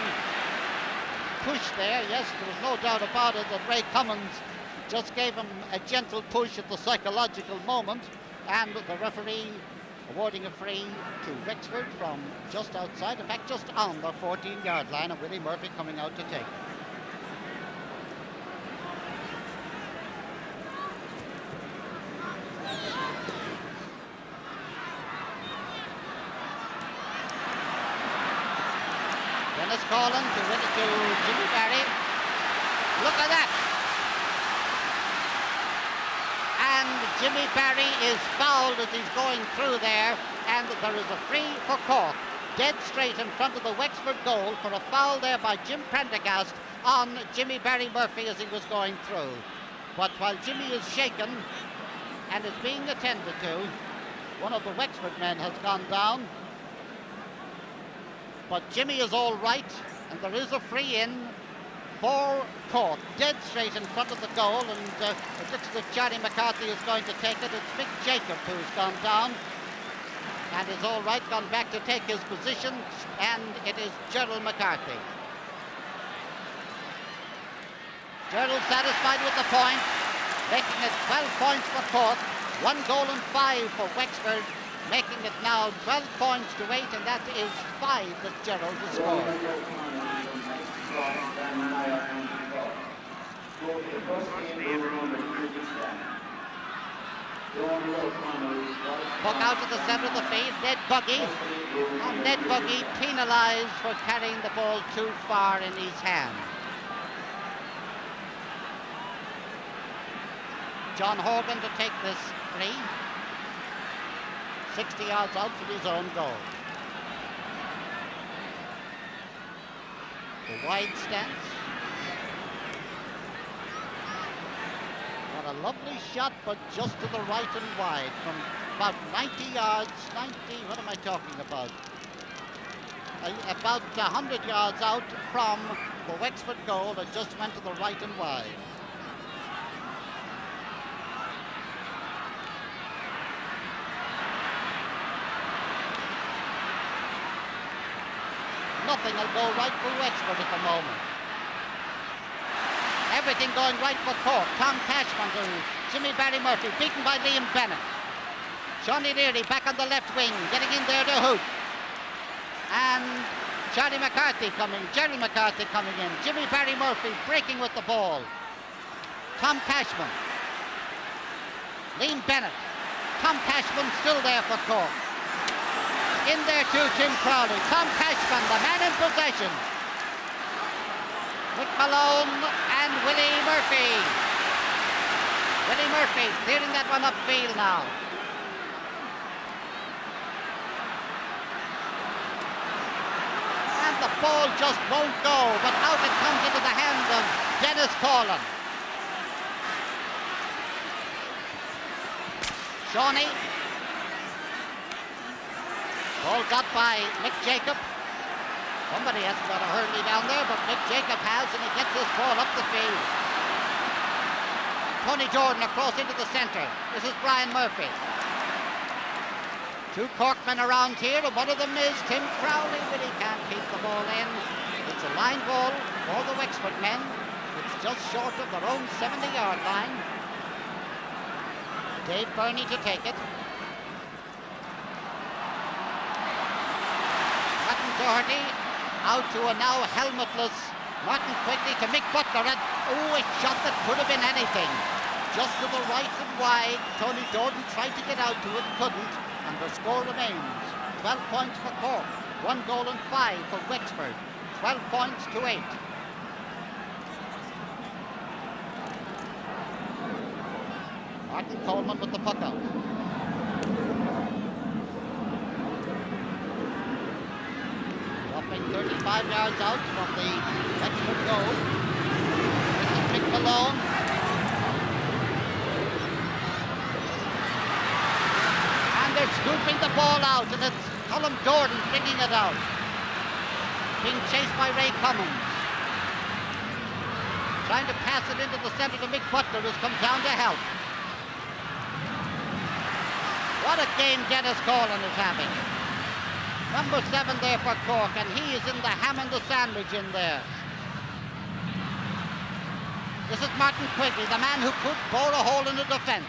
pushed there. Yes, there was no doubt about it that Ray Cummins just gave him a gentle push at the psychological moment, and the referee awarding a free to Wexford from just outside, in fact just on the 14-yard line, and Willie Murphy coming out to take. Dennis Collin to win it to Jimmy Barry. Look at that! And Jimmy Barry is fouled as he's going through there, and there is a free for Cork, dead straight in front of the Wexford goal for a foul there by Jim Prendergast on Jimmy Barry Murphy as he was going through. But while Jimmy is shaken, and is being attended to. One of the Wexford men has gone down, but Jimmy is all right, and there is a free in for Cork, dead straight in front of the goal, and it looks as if Charlie McCarthy is going to take it. It's Mick Jacob who's gone down and is all right, gone back to take his position, and it is Gerald McCarthy. Gerald satisfied with the point, making it 12 points for Cork, 1 goal and 5 for Wexford, making it now 12 points to 8, and that is 5 that Gerald has scored. Puck out to the centre of the field, Ned Buggy, and Ned Buggy penalised for carrying the ball too far in his hand. John Horgan to take this free, 60 yards out from his own goal. The wide stance. What a lovely shot, but just to the right and wide from about 90 yards, what am I talking about? About 100 yards out from the Wexford goal that just went to the right and wide. Nothing will go right for Wexford at the moment. Everything going right for Cork. Tom Cashman to Jimmy Barry Murphy, beaten by Liam Bennett. Johnny Leary back on the left wing, getting in there to hoop. And Charlie McCarthy coming, Gerald McCarthy coming in. Jimmy Barry Murphy breaking with the ball. Tom Cashman. Liam Bennett. Tom Cashman still there for Cork. In there too, Tim Crowley. Tom Cashman, the man in possession. Mick Malone and Willie Murphy. Willie Murphy clearing that one upfield now. And the ball just won't go, but out it comes into the hands of Dennis Corlin. Shawnee. Ball got by Mick Jacob. Somebody hasn't got a Hurley down there, but Mick Jacob has, and he gets his ball up the field. Tony Jordan across into the centre. This is Brian Murphy. 2 Corkmen around here, and one of them is Tim Crowley, but he can't keep the ball in. It's a line ball for the Wexford men. It's just short of their own 70-yard line. Dave Burney to take it. Doherty out to a now helmetless Martin Quigley to Mick Butler, and a shot that could have been anything. Just to the right and wide. Tony Jordan tried to get out to it, couldn't, and the score remains 12 points for Cork, 1 goal and 5 for Wexford, 12 points to 8. Martin Coleman with the puck out. Dropping 35 yards out from the Wexford goal. This is Mick Malone. And they're scooping the ball out, and it's Colm Jordan bringing it out. Being chased by Ray Cummins. Trying to pass it into the centre to Mick Butler, who's come down to help. What a game Dennis Corlin is having. Number 7 there for Cork, and he is in the ham and the sandwich in there. This is Martin Quigley, the man who could bore a hole in the defence.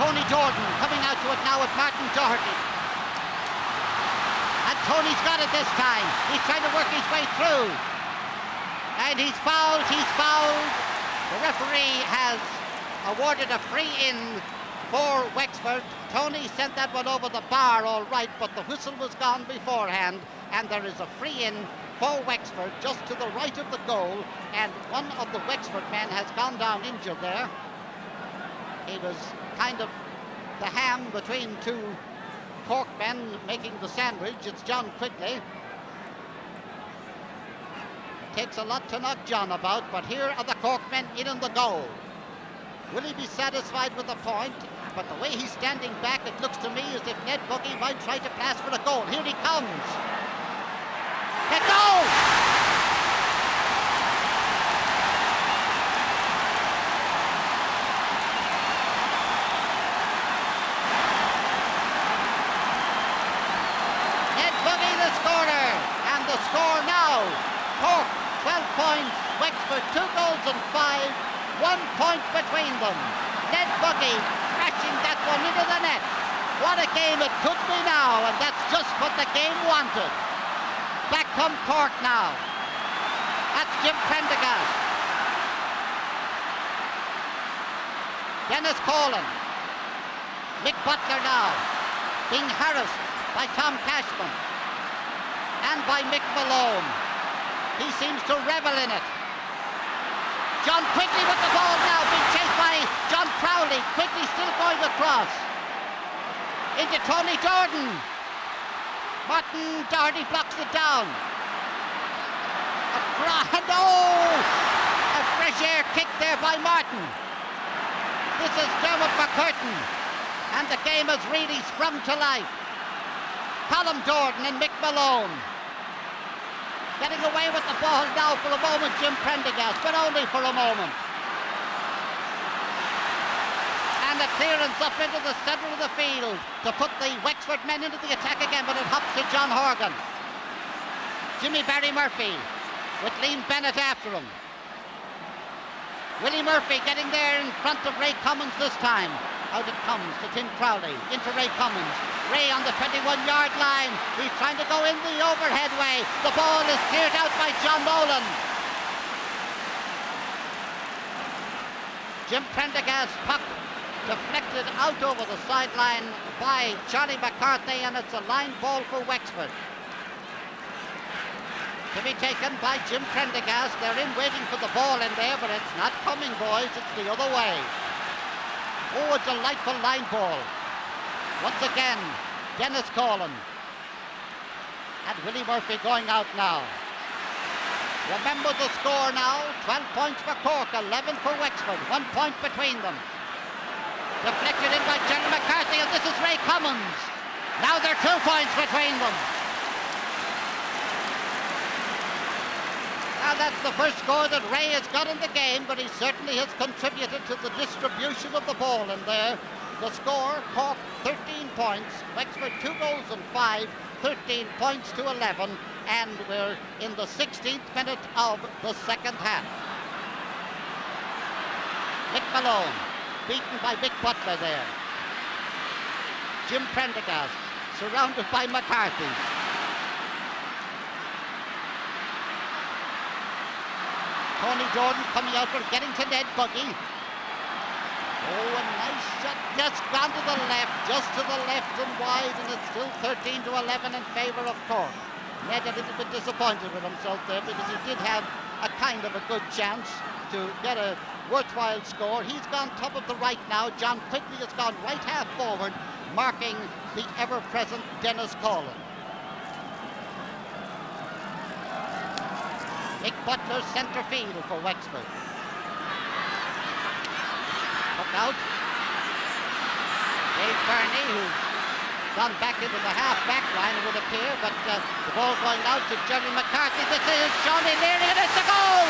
Tony Jordan coming out to it now with Martin Doherty. And Tony's got it this time. He's trying to work his way through. And he's fouled, The referee has awarded a free in for Wexford. Tony sent that one over the bar all right, but the whistle was gone beforehand, and there is a free in for Wexford just to the right of the goal, and one of the Wexford men has gone down injured there. He was kind of the ham between 2 Cork men making the sandwich. It's John Quigley. It takes a lot to knock John about, but here are the Cork men in the goal. Will he be satisfied with the point? But the way he's standing back, it looks to me as if Ned Buggy might try to pass for a goal. Here he comes. A goal! Ned Buggy the scorer. And the score now. Cork 12 points. Wexford 2 goals and 5. 1 point between them. Ned Buggy crashing that one into the net. What a game it could be now, and that's just what the game wanted. Back come Cork now. That's Jim Prendergast. Dennis Coughlan. Mick Butler now. Being harassed by Tom Cashman. And by Mick Malone. He seems to revel in it. John Quigley with the ball now, being chased by John Crowley. Quigley still going across. Into Tony Jordan. Martin Doherty blocks it down. A fresh air kick there by Martin. This is Dermot McCurtain. And the game has really sprung to life. Colm Jordan and Mick Malone. Getting away with the ball now for a moment, Jim Prendergast, but only for a moment. And a clearance up into the centre of the field to put the Wexford men into the attack again, but it hops to John Horgan. Jimmy Barry Murphy with Liam Bennett after him. Willie Murphy getting there in front of Ray Cummins this time. Out it comes to Tim Crowley, into Ray Cummins. Ray on the 21-yard line. He's trying to go in the overhead way. The ball is cleared out by John Nolan. Jim Prendergast's puck deflected out over the sideline by Charlie McCarthy, and it's a line ball for Wexford. To be taken by Jim Prendergast. They're in waiting for the ball in there, but it's not coming, boys. It's the other way. Oh, a delightful line ball. Once again, Dennis Coughlan. And Willie Murphy going out now. Remember the score now. 12 points for Cork, 11 for Wexford. 1 point between them. Deflected in by Jerry McCarthy, and this is Ray Cummins. Now there are 2 points between them. Now that's the first score that Ray has got in the game, but he certainly has contributed to the distribution of the ball in there. The score, Cork 13 points, Wexford 2 goals and 5, 13 points to 11, and we're in the 16th minute of the second half. Mick Malone, beaten by Mick Butler there. Jim Prendergast, surrounded by McCarthy. Tony Jordan coming out for getting to Ned Buggy. Oh, a nice shot, just gone to the left and wide, and it's still 13 to 11 in favour of Cork. Ned a little bit disappointed with himself there because he did have a kind of a good chance to get a worthwhile score. He's gone top of the right now. John Quigley has gone right half forward, marking the ever-present Dennis Coughlan. Mick Butler centre field for Wexford. Look out. Dave Burney, who's gone back into the half-back line, it would appear, but the ball going out to Jerry McCarthy. This is Seanie Leary, and it's a goal!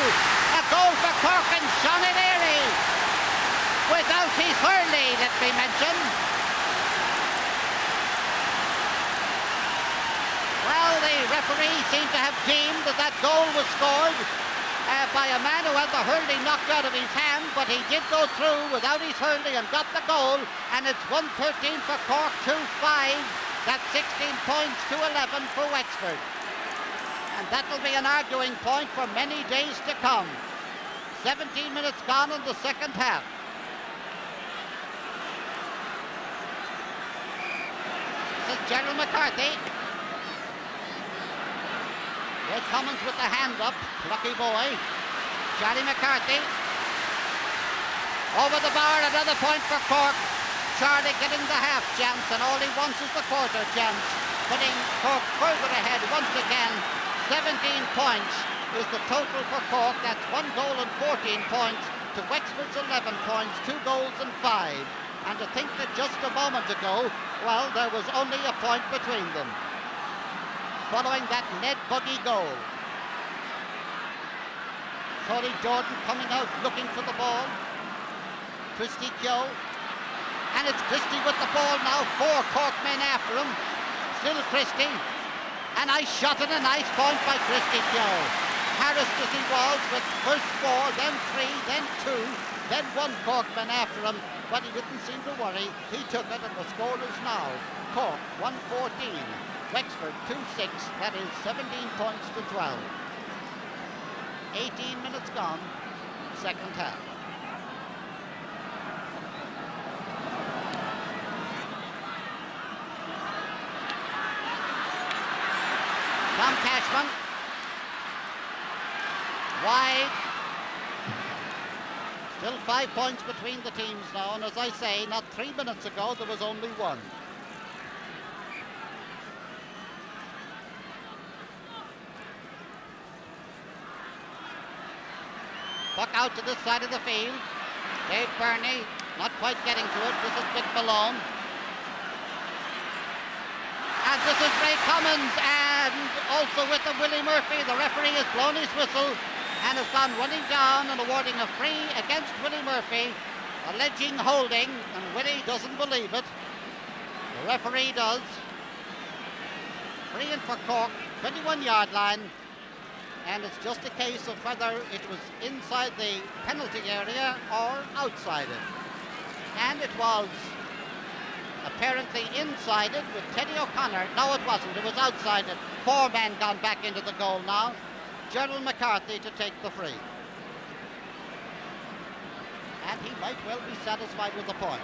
A goal for Cork, and Seanie Leary, without his Hurling, let me mention. Well, the referee seemed to have deemed that goal was scored by a man who had the Hurling knocked out of his hand, but he did go through without his Hurling and got the goal, and it's 1-13 for Cork, 2-5. That's 16 points to 11 for Wexford. And that'll be an arguing point for many days to come. 17 minutes gone in the second half. This is Gerald McCarthy. Ray Cummins with the hand up, lucky boy. Charlie McCarthy. Over the bar, another point for Cork. Charlie getting the half chance, and all he wants is the quarter chance. Putting Cork further ahead once again. 17 points is the total for Cork. That's 1 goal and 14 points. to Wexford's 11 points, 2 goals and 5. And to think that just a moment ago, well, there was only a point between them. Following that Ned Buggy goal. Tony Jordan coming out looking for the ball. Christy Keogh. And it's Christy with the ball now. 4 Cork men after him. Still Christy. A nice shot and a nice point by Christy Keogh. Harassed as he was with first 4, then 3, then 2, then 1 Cork man after him, but he didn't seem to worry. He took it, and the score is now Cork 1-14, Wexford 2-6. That is 17 points to 12. 18 minutes gone, second half. Tom Cashman. Wide. Still 5 points between the teams now, and as I say, not 3 minutes ago there was only 1. Puck out to this side of the field. Dave Burney not quite getting to it. This is Mick Malone. And this is Ray Cummins, and also with him Willie Murphy. The referee has blown his whistle and has gone running down and awarding a free against Willie Murphy, alleging holding, and Willie doesn't believe it. The referee does. Free in for Cork, 21-yard line, and it's just a case of whether it was inside the penalty area or outside it. And it was apparently inside it with Teddy O'Connor. No, it wasn't. It was outside it. 4 men gone back into the goal now. Gerald McCarthy to take the free. And he might well be satisfied with the point.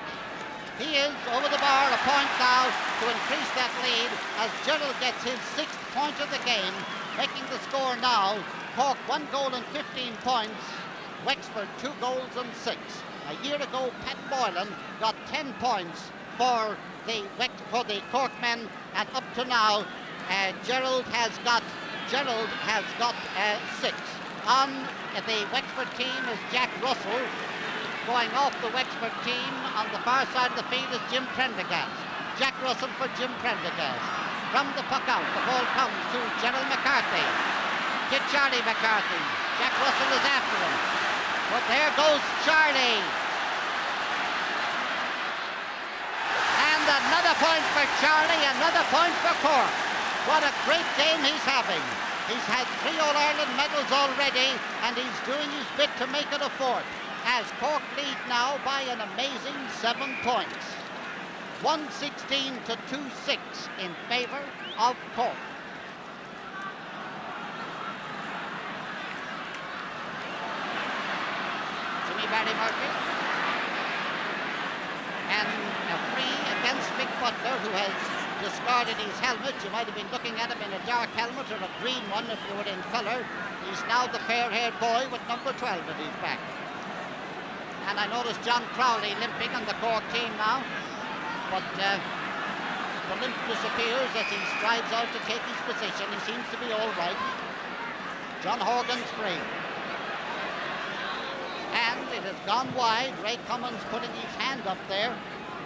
He is over the bar, a point now to increase that lead as Gerald gets his 6th point of the game, making the score now Cork 1 goal and 15 points, Wexford 2 goals and 6. A year ago, Pat Boylan got 10 points for the Cork men, and up to now, Gerald has got 6. On the Wexford team is Jack Russell. Going off the Wexford team on the far side of the field is Jim Prendergast. Jack Russell for Jim Prendergast. From the puck out, the ball comes to Gerald McCarthy. To Charlie McCarthy. Jack Russell is after him. But there goes Charlie. And another point for Charlie, another point for Cork. What a great game he's having. He's had 3 All-Ireland medals already, and he's doing his bit to make it a 4th. As Cork lead now by an amazing 7 points. 116 to 2-6 in favour of Cork. Jimmy Barry Murphy. And a free against Mick Butler, who has discarded his helmet. You might have been looking at him in a dark helmet or a green one if you were in colour. He's now the fair-haired boy with number 12 at his back. And I noticed John Crowley limping on the Cork team now. But the limp disappears as he strides out to take his position. He seems to be all right. John Horgan's free. And it has gone wide. Ray Cummins putting his hand up there.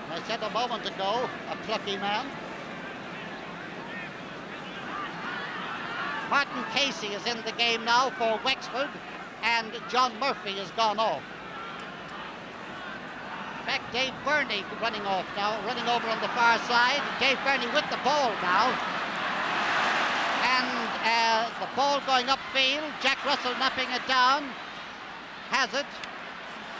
I said a moment ago, a plucky man. Martin Casey is in the game now for Wexford, and John Murphy has gone off. In fact, Dave Burney running off now, running over on the far side. Dave Burney with the ball now. And the ball going upfield. Jack Russell napping it down. Has it.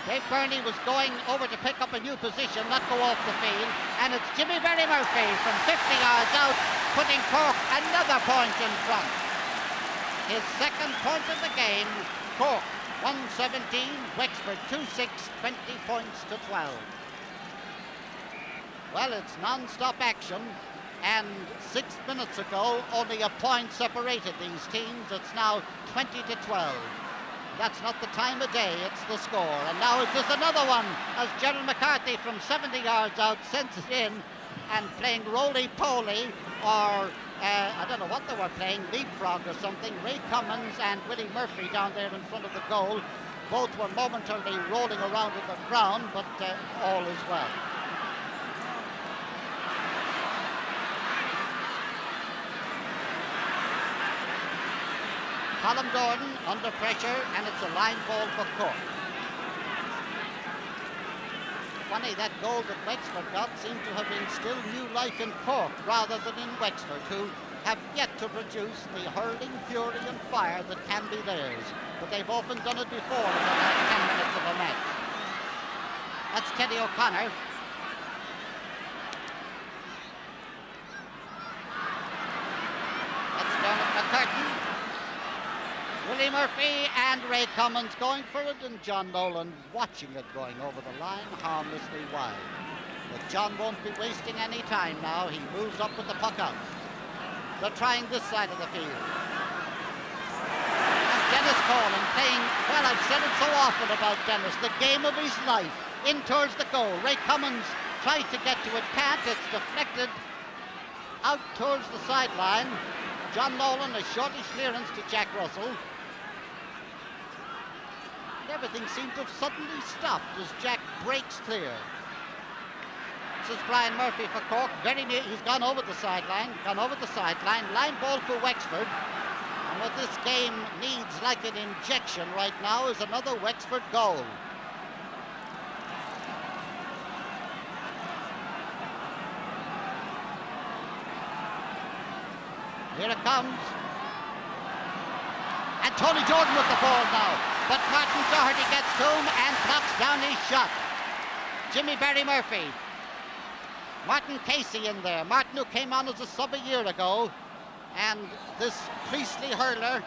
Dave Burney was going over to pick up a new position, not go off the field. And it's Jimmy Barry Murphy from 50 yards out, putting Cork another point in front. His 2nd point of the game. Cork 117, Wexford 2-6, 20 points to 12. Well, it's non-stop action, and 6 minutes ago only a point separated these teams. It's now 20 to 12. That's not the time of day, it's the score. And now is this another one as Gerald McCarthy from 70 yards out sends it in, and playing roly-poly, or I don't know what they were playing, leapfrog or something. Ray Cummins and Willie Murphy down there in front of the goal. Both were momentarily rolling around on the ground, but all is well. Colm Gordon under pressure, and it's a line ball for Cork. Funny, that goal that Wexford got seemed to have instilled new life in Cork rather than in Wexford, who have yet to produce the hurling fury and fire that can be theirs. But they've often done it before in the last 10 minutes of a match. That's Teddy O'Connor. That's Dermot McCurtain. Willie Murphy and Ray Cummins going for it, and John Nolan watching it going over the line harmlessly wide. But John won't be wasting any time now. He moves up with the puck out. They're trying this side of the field. And Dennis Colan playing, well, I've said it so often about Dennis, the game of his life, in towards the goal. Ray Cummins tries to get to it, can't. It's deflected out towards the sideline. John Nolan, a shortish clearance to Jack Russell. And everything seems to have suddenly stopped as Jack breaks clear. This is Brian Murphy for Cork, very near, he's gone over the sideline, line ball for Wexford. And what this game needs like an injection right now is another Wexford goal. Here it comes. And Tony Jordan with the ball now. But Martin Doherty gets to him and knocks down his shot. Jimmy Barry Murphy. Martin Casey in there. Martin, who came on as a sub a year ago. And this Priestley hurler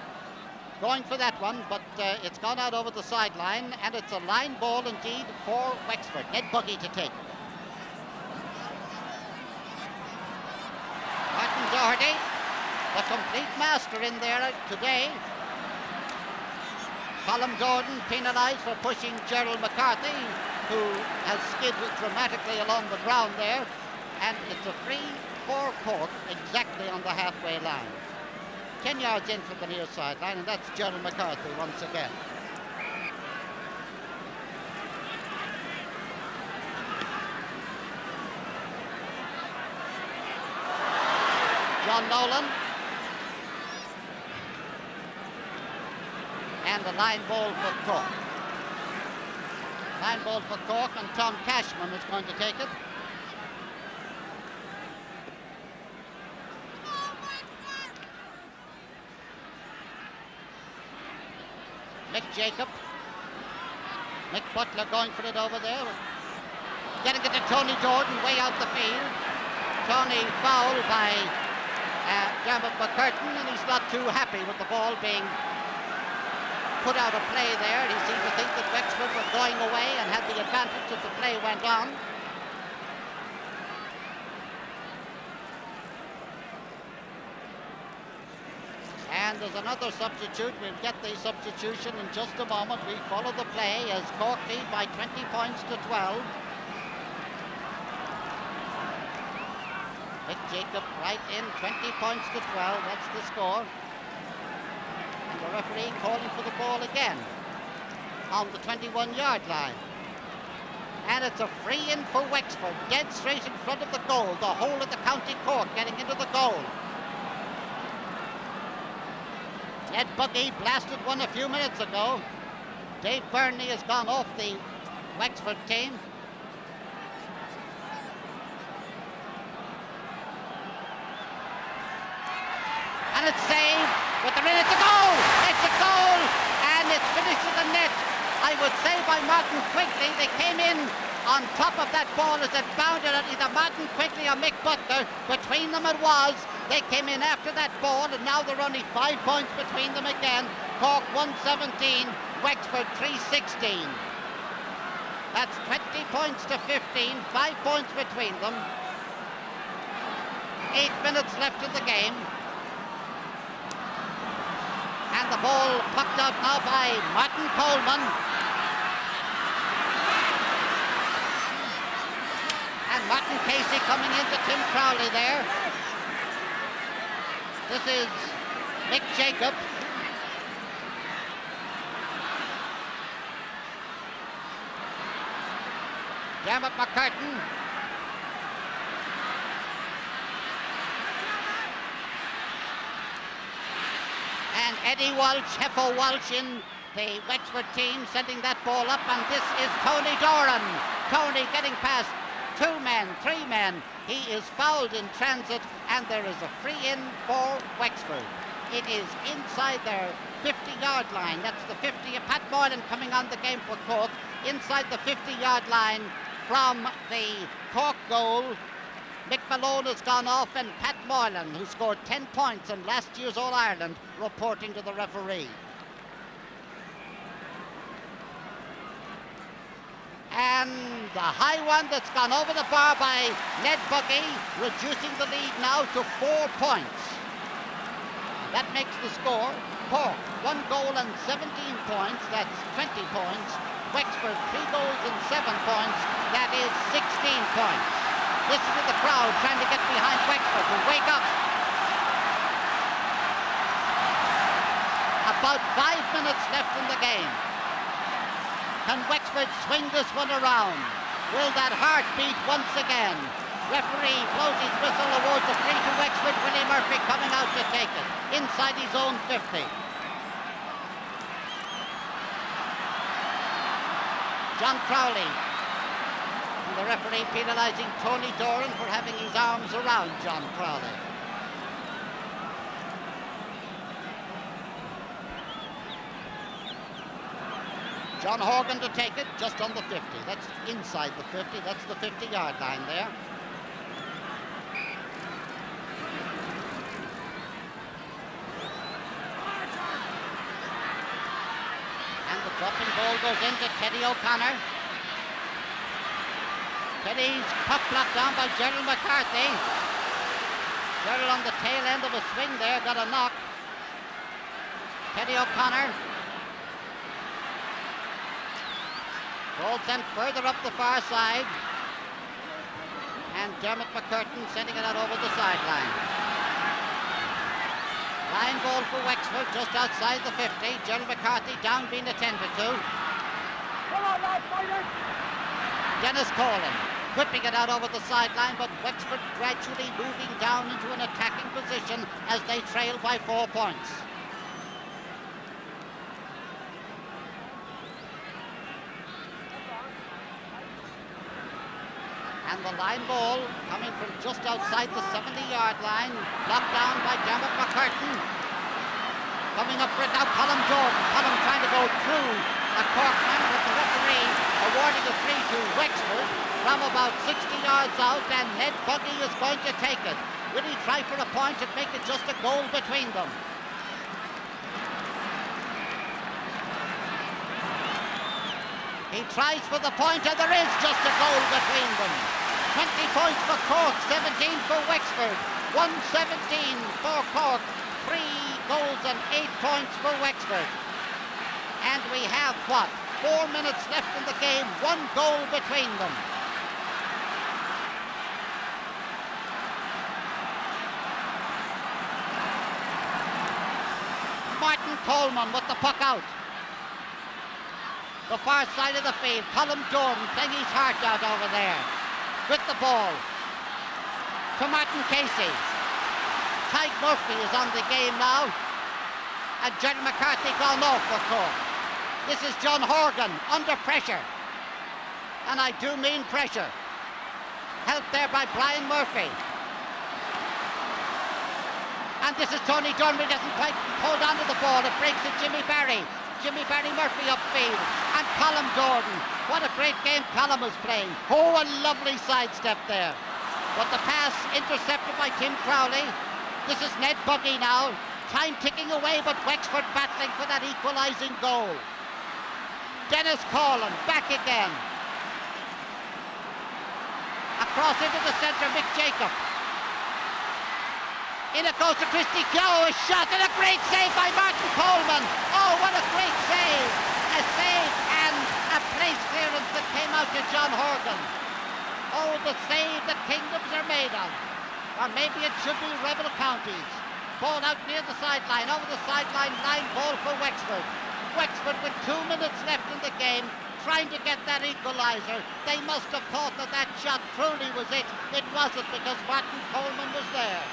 going for that one, but it's gone out over the sideline, and it's a line ball indeed for Wexford. Ned Buggy to take. Martin Doherty, the complete master in there today. Colm Gordon penalised for pushing Gerald McCarthy, who has skid dramatically along the ground there. And it's a free for Cork exactly on the halfway line. 10 yards in from the near sideline, and that's Gerald McCarthy once again. John Nolan. And the line ball for Cork. Line ball for Cork, and Tom Cashman is going to take it. Mick Jacob. Mick Butler going for it over there. Getting it to Tony Jordan way out the field. Tony fouled by Dermot McCurtain, and he's not too happy with the ball being put out of play there. He seemed to think that Wexford were going away and had the advantage as the play went on. And there's another substitute. We'll get the substitution in just a moment. We follow the play as Cork lead by 20 points to 12. Mick Jacob right in, 20 points to 12. That's the score. And the referee calling for the ball again on the 21-yard line. And it's a free in for Wexford, dead straight in front of the goal. The whole of the County Cork getting into the goal. Ed Buggy blasted one a few minutes ago. Dave Burnley has gone off the Wexford team. And it's saved, but it's a goal! It's a goal! And it's finished with the net. I would say by Martin Quigley. They came in on top of that ball as it bounded at either Martin Quigley or Mick Butler. Between them it was. They came in after that ball, and now they're only 5 points between them again. Cork 117, Wexford 316. That's 20 points to 15, 5 points between them. 8 minutes left in the game. And the ball pucked out now by Martin Coleman. And Martin Casey coming into Tim Crowley there. This is Mick Jacob. Dermot McCurtain. And Eddie Walsh, Heffo Walsh in the Wexford team, sending that ball up, and this is Tony Doran. Tony getting past 2 men, 3 men. He is fouled in transit, and there is a free in for Wexford. It is inside their 50-yard line. That's the 50 of Pat Moylan coming on the game for Cork. Inside the 50-yard line from the Cork goal. Mick Malone has gone off, and Pat Moylan, who scored 10 points in last year's All-Ireland, reporting to the referee. And the high one that's gone over the bar by Ned Buggy, reducing the lead now to 4 points. That makes the score Cork 1 goal and 17 points, that's 20 points. Wexford 3 goals and 7 points, that is 16 points. Listen to the crowd trying to get behind Wexford to wake up. About 5 minutes left in the game. Can Wexford swing this one around? Will that heart beat once again? Referee blows his whistle, awards a free to Wexford. Willie Murphy coming out to take it inside his own 50. John Crowley. And the referee penalising Tony Doran for having his arms around John Crowley. John Horgan to take it just on the 50. That's inside the 50. That's the 50-yard line there. And the dropping ball goes into Teddy O'Connor. Teddy's puck blocked down by Gerald McCarthy. Gerald on the tail end of a swing there, got a knock. Teddy O'Connor. Ball sent further up the far side. And Dermot McCurtain sending it out over the sideline. Line ball for Wexford just outside the 50. Gerald McCarthy down being attended to. Come on, lads, fighters! Dennis Collin whipping it out over the sideline, but Wexford gradually moving down into an attacking position as they trail by 4 points. And the line ball coming from just outside the 70-yard line, blocked down by Dermot McCurtain. Coming up for it now, Colm Jordan. Colm trying to go through a Cork man, but the referee awarding a free to Wexford from about 60 yards out, and Ned Buggy is going to take it. Will he try for a point and make it just a goal between them? He tries for the point, and there is just a goal between them. 20 points for Cork, 17 for Wexford. 117 for Cork, 3 goals and 8 points for Wexford. And we have, 4 minutes left in the game, 1 goal between them. Martin Coleman with the puck out. The far side of the field, Colm Jordan playing his heart out over there with the ball to Martin Casey. Tyke Murphy is on the game now, and Gerald McCarthy gone off for Cork. This is John Horgan under pressure, and I do mean pressure. Helped there by Brian Murphy. And this is Tony Doran, he doesn't quite hold on to the ball, it breaks to Jimmy Barry. Jimmy Barry Murphy upfield, and Colm Jordan. What a great game Colm is playing. Oh, a lovely sidestep there. But the pass intercepted by Tim Crowley. This is Ned Buggy now. Time ticking away, but Wexford battling for that equalising goal. Dennis Collin back again. Across into the centre, Mick Jacob. In it goes to Christy Keogh, a shot and a great save by Martin Coleman. Oh, what a great save. A save and a place clearance that came out to John Horgan. Oh, the save that kingdoms are made of. Or maybe it should be rebel counties. Ball out near the sideline, over the sideline, line ball for Wexford. Wexford with 2 minutes left in the game, trying to get that equaliser. They must have thought that that shot truly was it. It wasn't, because Martin Coleman was there.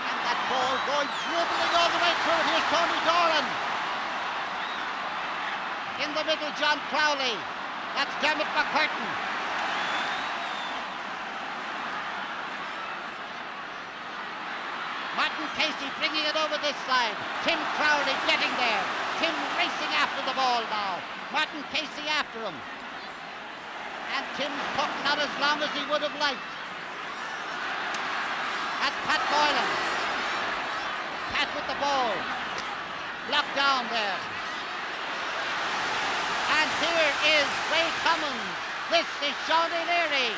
And that ball going dribbling all the way through. Here's Tony Doran. In the middle, John Crowley. That's Dermot McCurtain. Martin Casey bringing it over this side. Tim Crowley getting there. Tim racing after the ball now. Martin Casey after him. And Tim's putting not as long as he would have liked. That's Pat Boylan. Pat with the ball. Locked down there. And here is Ray Cummins. This is Shawnee Leary.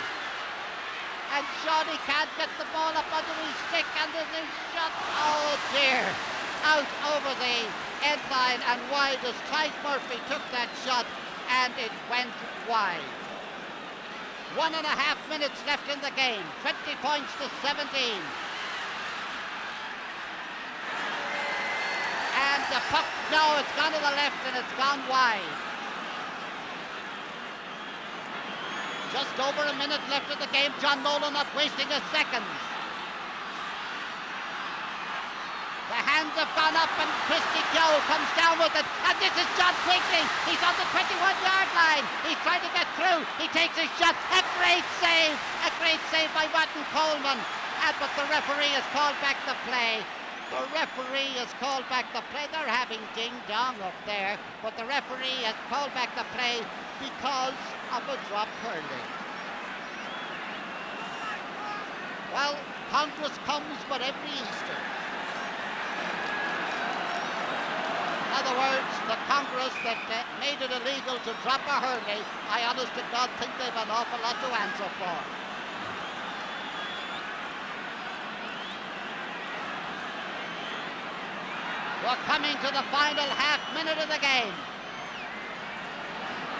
And Shawnee can't get the ball up under his stick, and there's a shot, oh dear, out over the end line and wide as Clive Murphy took that shot, and it went wide. 1.5 minutes left in the game, 20 points to 17. And the puck, no, it's gone to the left and it's gone wide. Just over a minute left in the game. John Nolan not wasting a second. The hands have gone up and Christy Keogh comes down with it. And this is John Quigley. He's on the 21-yard line. He's trying to get through. He takes his shot. A great save. A great save by Martin Coleman. But the referee has called back the play. The referee has called back the play. They're having ding-dong up there. But the referee has called back the play because of a drop hurling. Well, Congress comes but every Easter. In other words, the Congress that made it illegal to drop a hurley, I honest to God think they've an awful lot to answer for. We're coming to the final half minute of the game.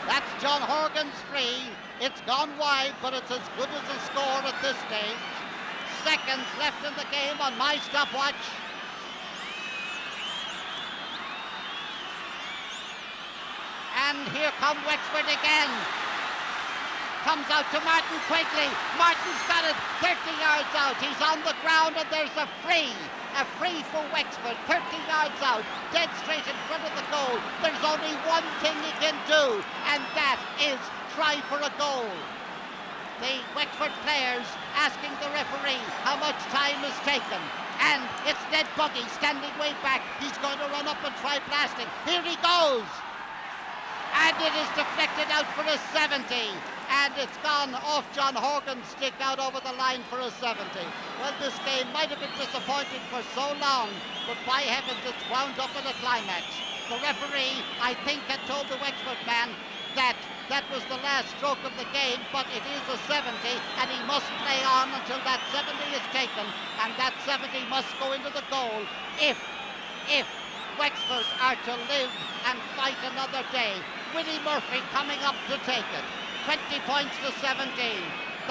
That's John Horgan's free. It's gone wide, but it's as good as a score at this stage. Seconds left in the game on my stopwatch. And here come Wexford again. Comes out to Martin Quigley. Martin's got it 30 yards out. He's on the ground and there's a free. A free for Wexford, 30 yards out, dead straight in front of the goal. There's only one thing he can do, and that is try for a goal. The Wexford players asking the referee how much time is taken. And it's Ned Buggy standing way back. He's going to run up and try blasting. Here he goes. And it is deflected out for a 70. And it's gone off John Horgan's stick out over the line for a 70. Well, this game might have been disappointing for so long, but by heavens, it's wound up in a climax. The referee, I think, had told the Wexford man that that was the last stroke of the game, but it is a 70, and he must play on until that 70 is taken, and that 70 must go into the goal if Wexford are to live and fight another day. Willie Murphy coming up to take it. 20 points to 17.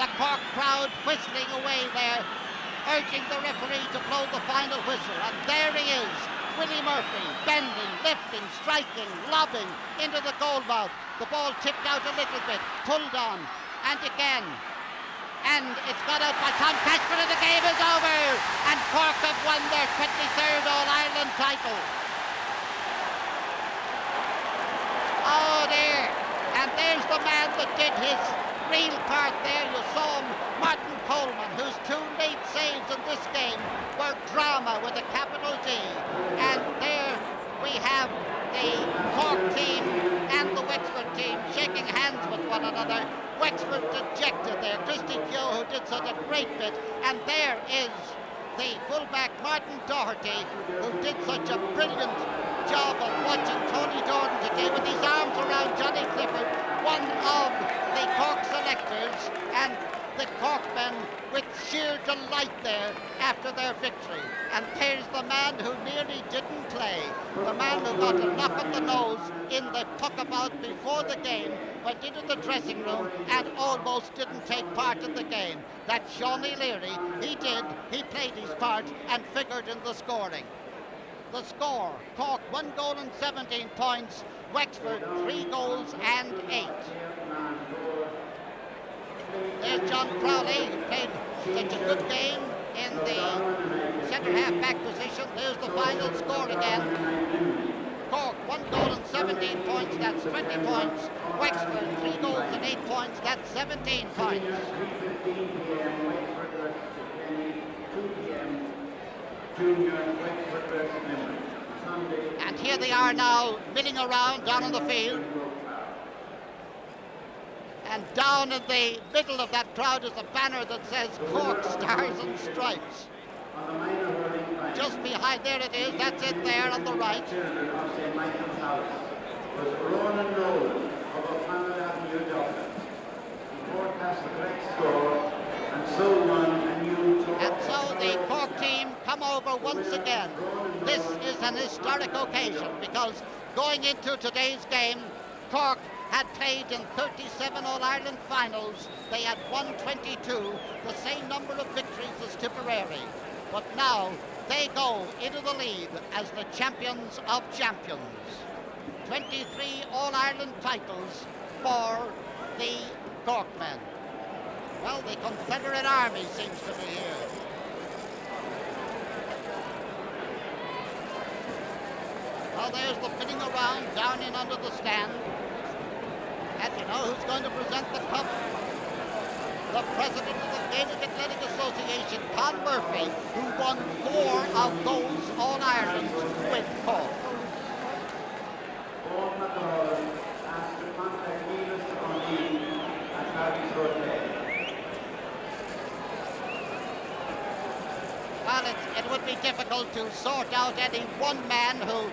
The Cork crowd whistling away there, urging the referee to blow the final whistle. And there he is, Willie Murphy, bending, lifting, striking, lobbing into the goal mouth. The ball tipped out a little bit, pulled on, and again. And it's got out by Tom Cashman, and the game is over. And Cork have won their 23rd All-Ireland title. Oh dear. And there's the man that did his real part there. You saw him, Martin Coleman, whose two late saves in this game were drama with a capital D. And there we have the Cork team and the Wexford team shaking hands with one another. Wexford dejected there. Christy Keogh, who did such a great bit. And there is the fullback Martin Doherty, who did such a brilliant job of watching Tony Doran today with his arms around Johnny Clifford, one of the Cork selectors, and the Corkmen with sheer delight there after their victory. And there's the man who nearly didn't play, the man who got a knock on the nose in the puck-about before the game, went into the dressing room and almost didn't take part in the game. That's Shawnee Leary. He did, he played his part and figured in the scoring. the score. Cork 1 goal and 17 points. Wexford 3 goals and 8. There's John Crowley, who played such a good game in the centre half back position. There's the final score again. Cork 1 goal and 17 points, that's 20 points. Wexford 3 goals and 8 points, that's 17 points. And here they are now milling around down on the field. And down in the middle of that crowd is a banner that says Cork Stars and Stripes. Just behind, there it is, that's it there on the right. And so the Cork team come over once again. This is an historic occasion because going into today's game, Cork had played in 37 All-Ireland finals. They had won 22, the same number of victories as Tipperary. But now they go into the lead as the champions of champions. 23 All-Ireland titles for the Corkmen. Well, the Confederate Army seems to be here. Well, there's the pinning around down in under the stand. And you know who's going to present the cup? The president of the Gaelic Athletic Association, Con Murphy, who won 4 of those All-Ireland with Cork. Well, it would be difficult to sort out any one man who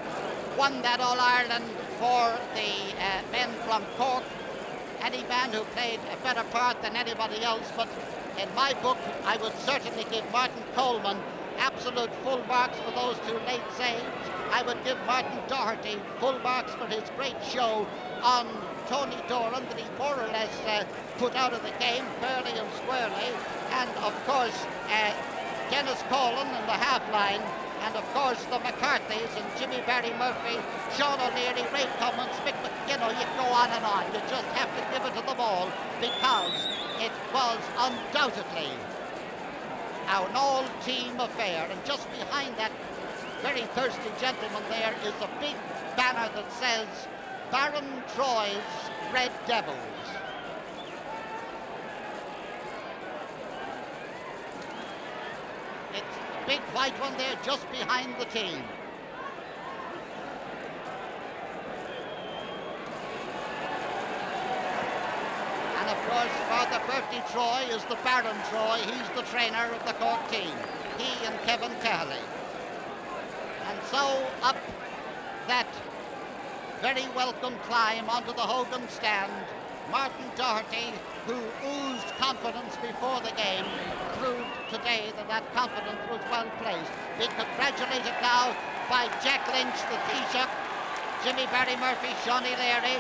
won that All-Ireland for the men from Cork. Any man who played a better part than anybody else, but in my book I would certainly give Martin Coleman absolute full marks for those 2 late saves. I would give Martin Doherty full marks for his great show on Tony Doran that he more or less put out of the game fairly and squarely. And of course Dennis Colin in the half line, and of course the McCarthys and Jimmy Barry Murphy, Sean O'Leary, Ray Cummins, Mick McKinnon. You go on and on. You just have to give it to them all because it was undoubtedly an all-team affair. And just behind that very thirsty gentleman there is a big banner that says Baron Troy's Red Devils. It's the big white one there just behind the team. And of course, Father Bertie Troy is the Baron Troy. He's the trainer of the Cork team. He and Kevin Cahill. And so up that very welcome climb onto the Hogan stand, Martin Doherty, who oozed confidence before the game, proved today that that confidence was well placed. Being congratulated now by Jack Lynch, the Taoiseach, Jimmy Barry Murphy, Shawnee Leary,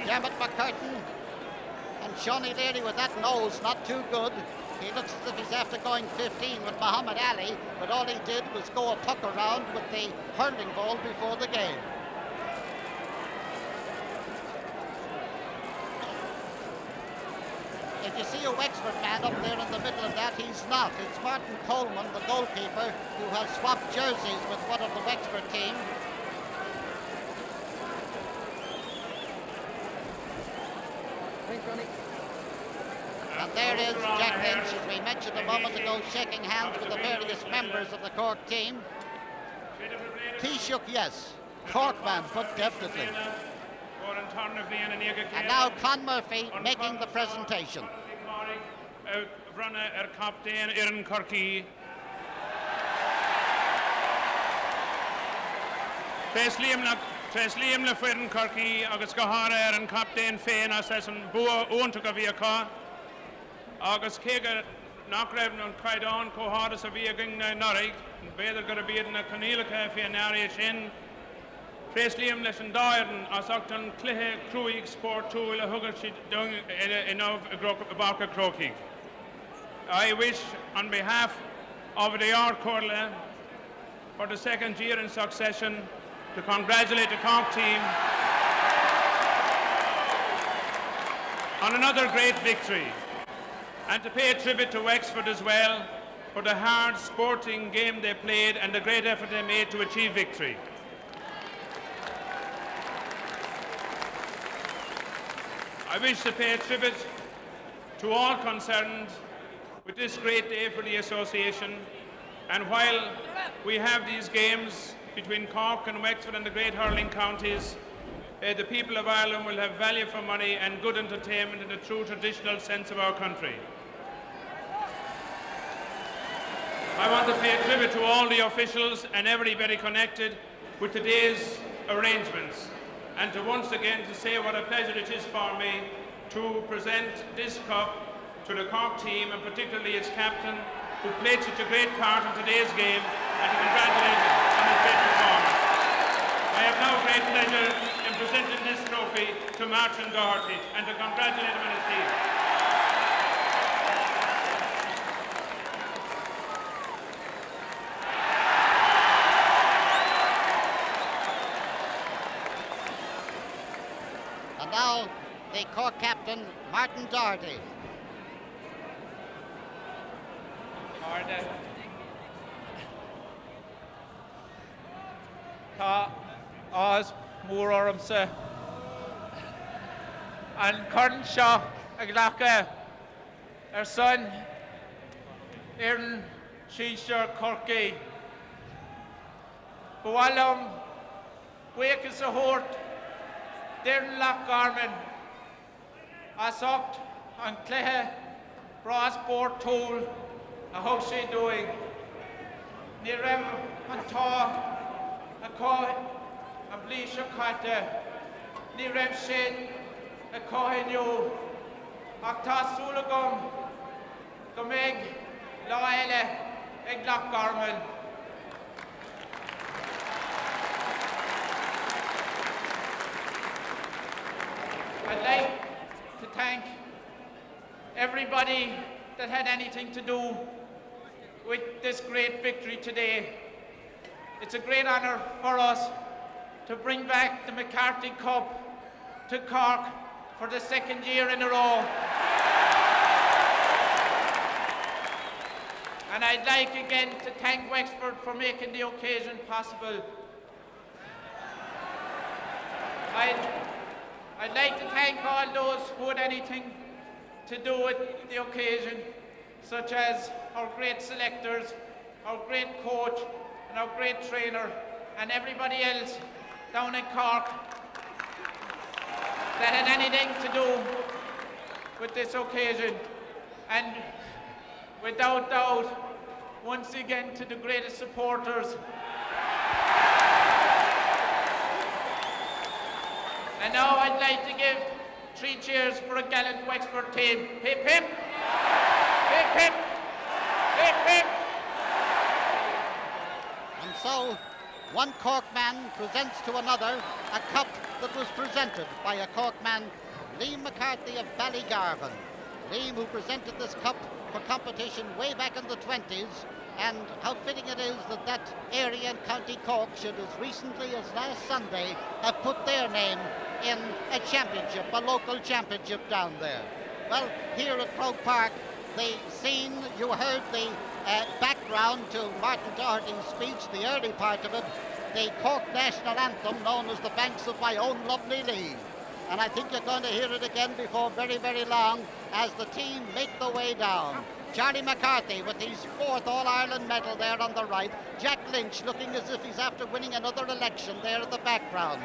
Dermot McCurtain, and Shawnee Leary with that nose not too good. He looks as if he's after going 15 with Muhammad Ali, but all he did was go a puck around with the hurling ball before the game. If you see a Wexford man up there in the middle of that, he's not. It's Martin Coleman, the goalkeeper, who has swapped jerseys with one of the Wexford team. Thanks, Johnny. And there is Jack Lynch, as we mentioned a moment ago, shaking hands with the various members of the Cork team. Taoiseach, yes. Cork man, but definitely. And now Con Murphy making the presentation. Tresliam le Fredden Corky, August Gahara and Captain Fain as an Bua Untukaviaka, August Kaga, Knockrev and Kaidon, Kohara Savia Ging Norig, and Bader got a beard in a Canela Cafe and Area Shin. Tresliam Lesson Dyerden, as Octon Clehe Cruig Sport 2, La Huggershid Dung enough Barker Croaking. I wish on behalf of the Ard Corla for the second year in succession, to congratulate the Cork team on another great victory, and to pay a tribute to Wexford as well for the hard sporting game they played and the great effort they made to achieve victory. I wish to pay a tribute to all concerned with this great day for the association, and while we have these games between Cork and Wexford and the great hurling counties, the people of Ireland will have value for money and good entertainment in the true traditional sense of our country. I want to pay a tribute to all the officials and everybody connected with today's arrangements, and to once again to say what a pleasure it is for me to present this cup to the Cork team, and particularly its captain, who played such a great part in today's game, and to congratulate him on his great performance. I have now great pleasure in presenting this trophy to Martin Doherty and to congratulate him on his team. And now the Cork captain, Martin Doherty. Tá as mór ormsa an corn seo a ghlacha son Éireann Síosair Corcaí. Bhuailm buíochas a thabhairt Éireann Loch Garman as ocht an cluiche bras bór túl a thug sé dúig. Ní raibh an tá a cá an blí seo caite, ní raibh sin a cóinniú, ach tá súla go mbeidh lá eile ag Loch Garman. I'd like to thank everybody that had anything to do with this great victory today. It's a great honour for us to bring back the McCarthy Cup to Cork for the second year in a row. And I'd like again to thank Wexford for making the occasion possible. I'd like to thank all those who had anything to do with the occasion, such as our great selectors, our great coach, and our great trainer, and everybody else down in Cork that had anything to do with this occasion. And without doubt, once again to the greatest supporters. And now I'd like to give 3 cheers for a gallant Wexford team. Hip hip! Hip hip! Hip hip! And so, one Cork man presents to another a cup that was presented by a Cork man, Liam McCarthy of Ballygarvan. Liam, who presented this cup for competition way back in the 20s, and how fitting it is that that area in County Cork should, as recently as last Sunday, have put their name in a championship, a local championship down there. Well, here at Croke Park, the scene, you heard the background to Martin Doherty's speech, the early part of it, the Cork national anthem known as The Banks of My Own Lovely Lee. And I think you're going to hear it again before very, very long as the team make the way down. Charlie McCarthy with his 4th All-Ireland medal there on the right. Jack Lynch looking as if he's after winning another election there in the background.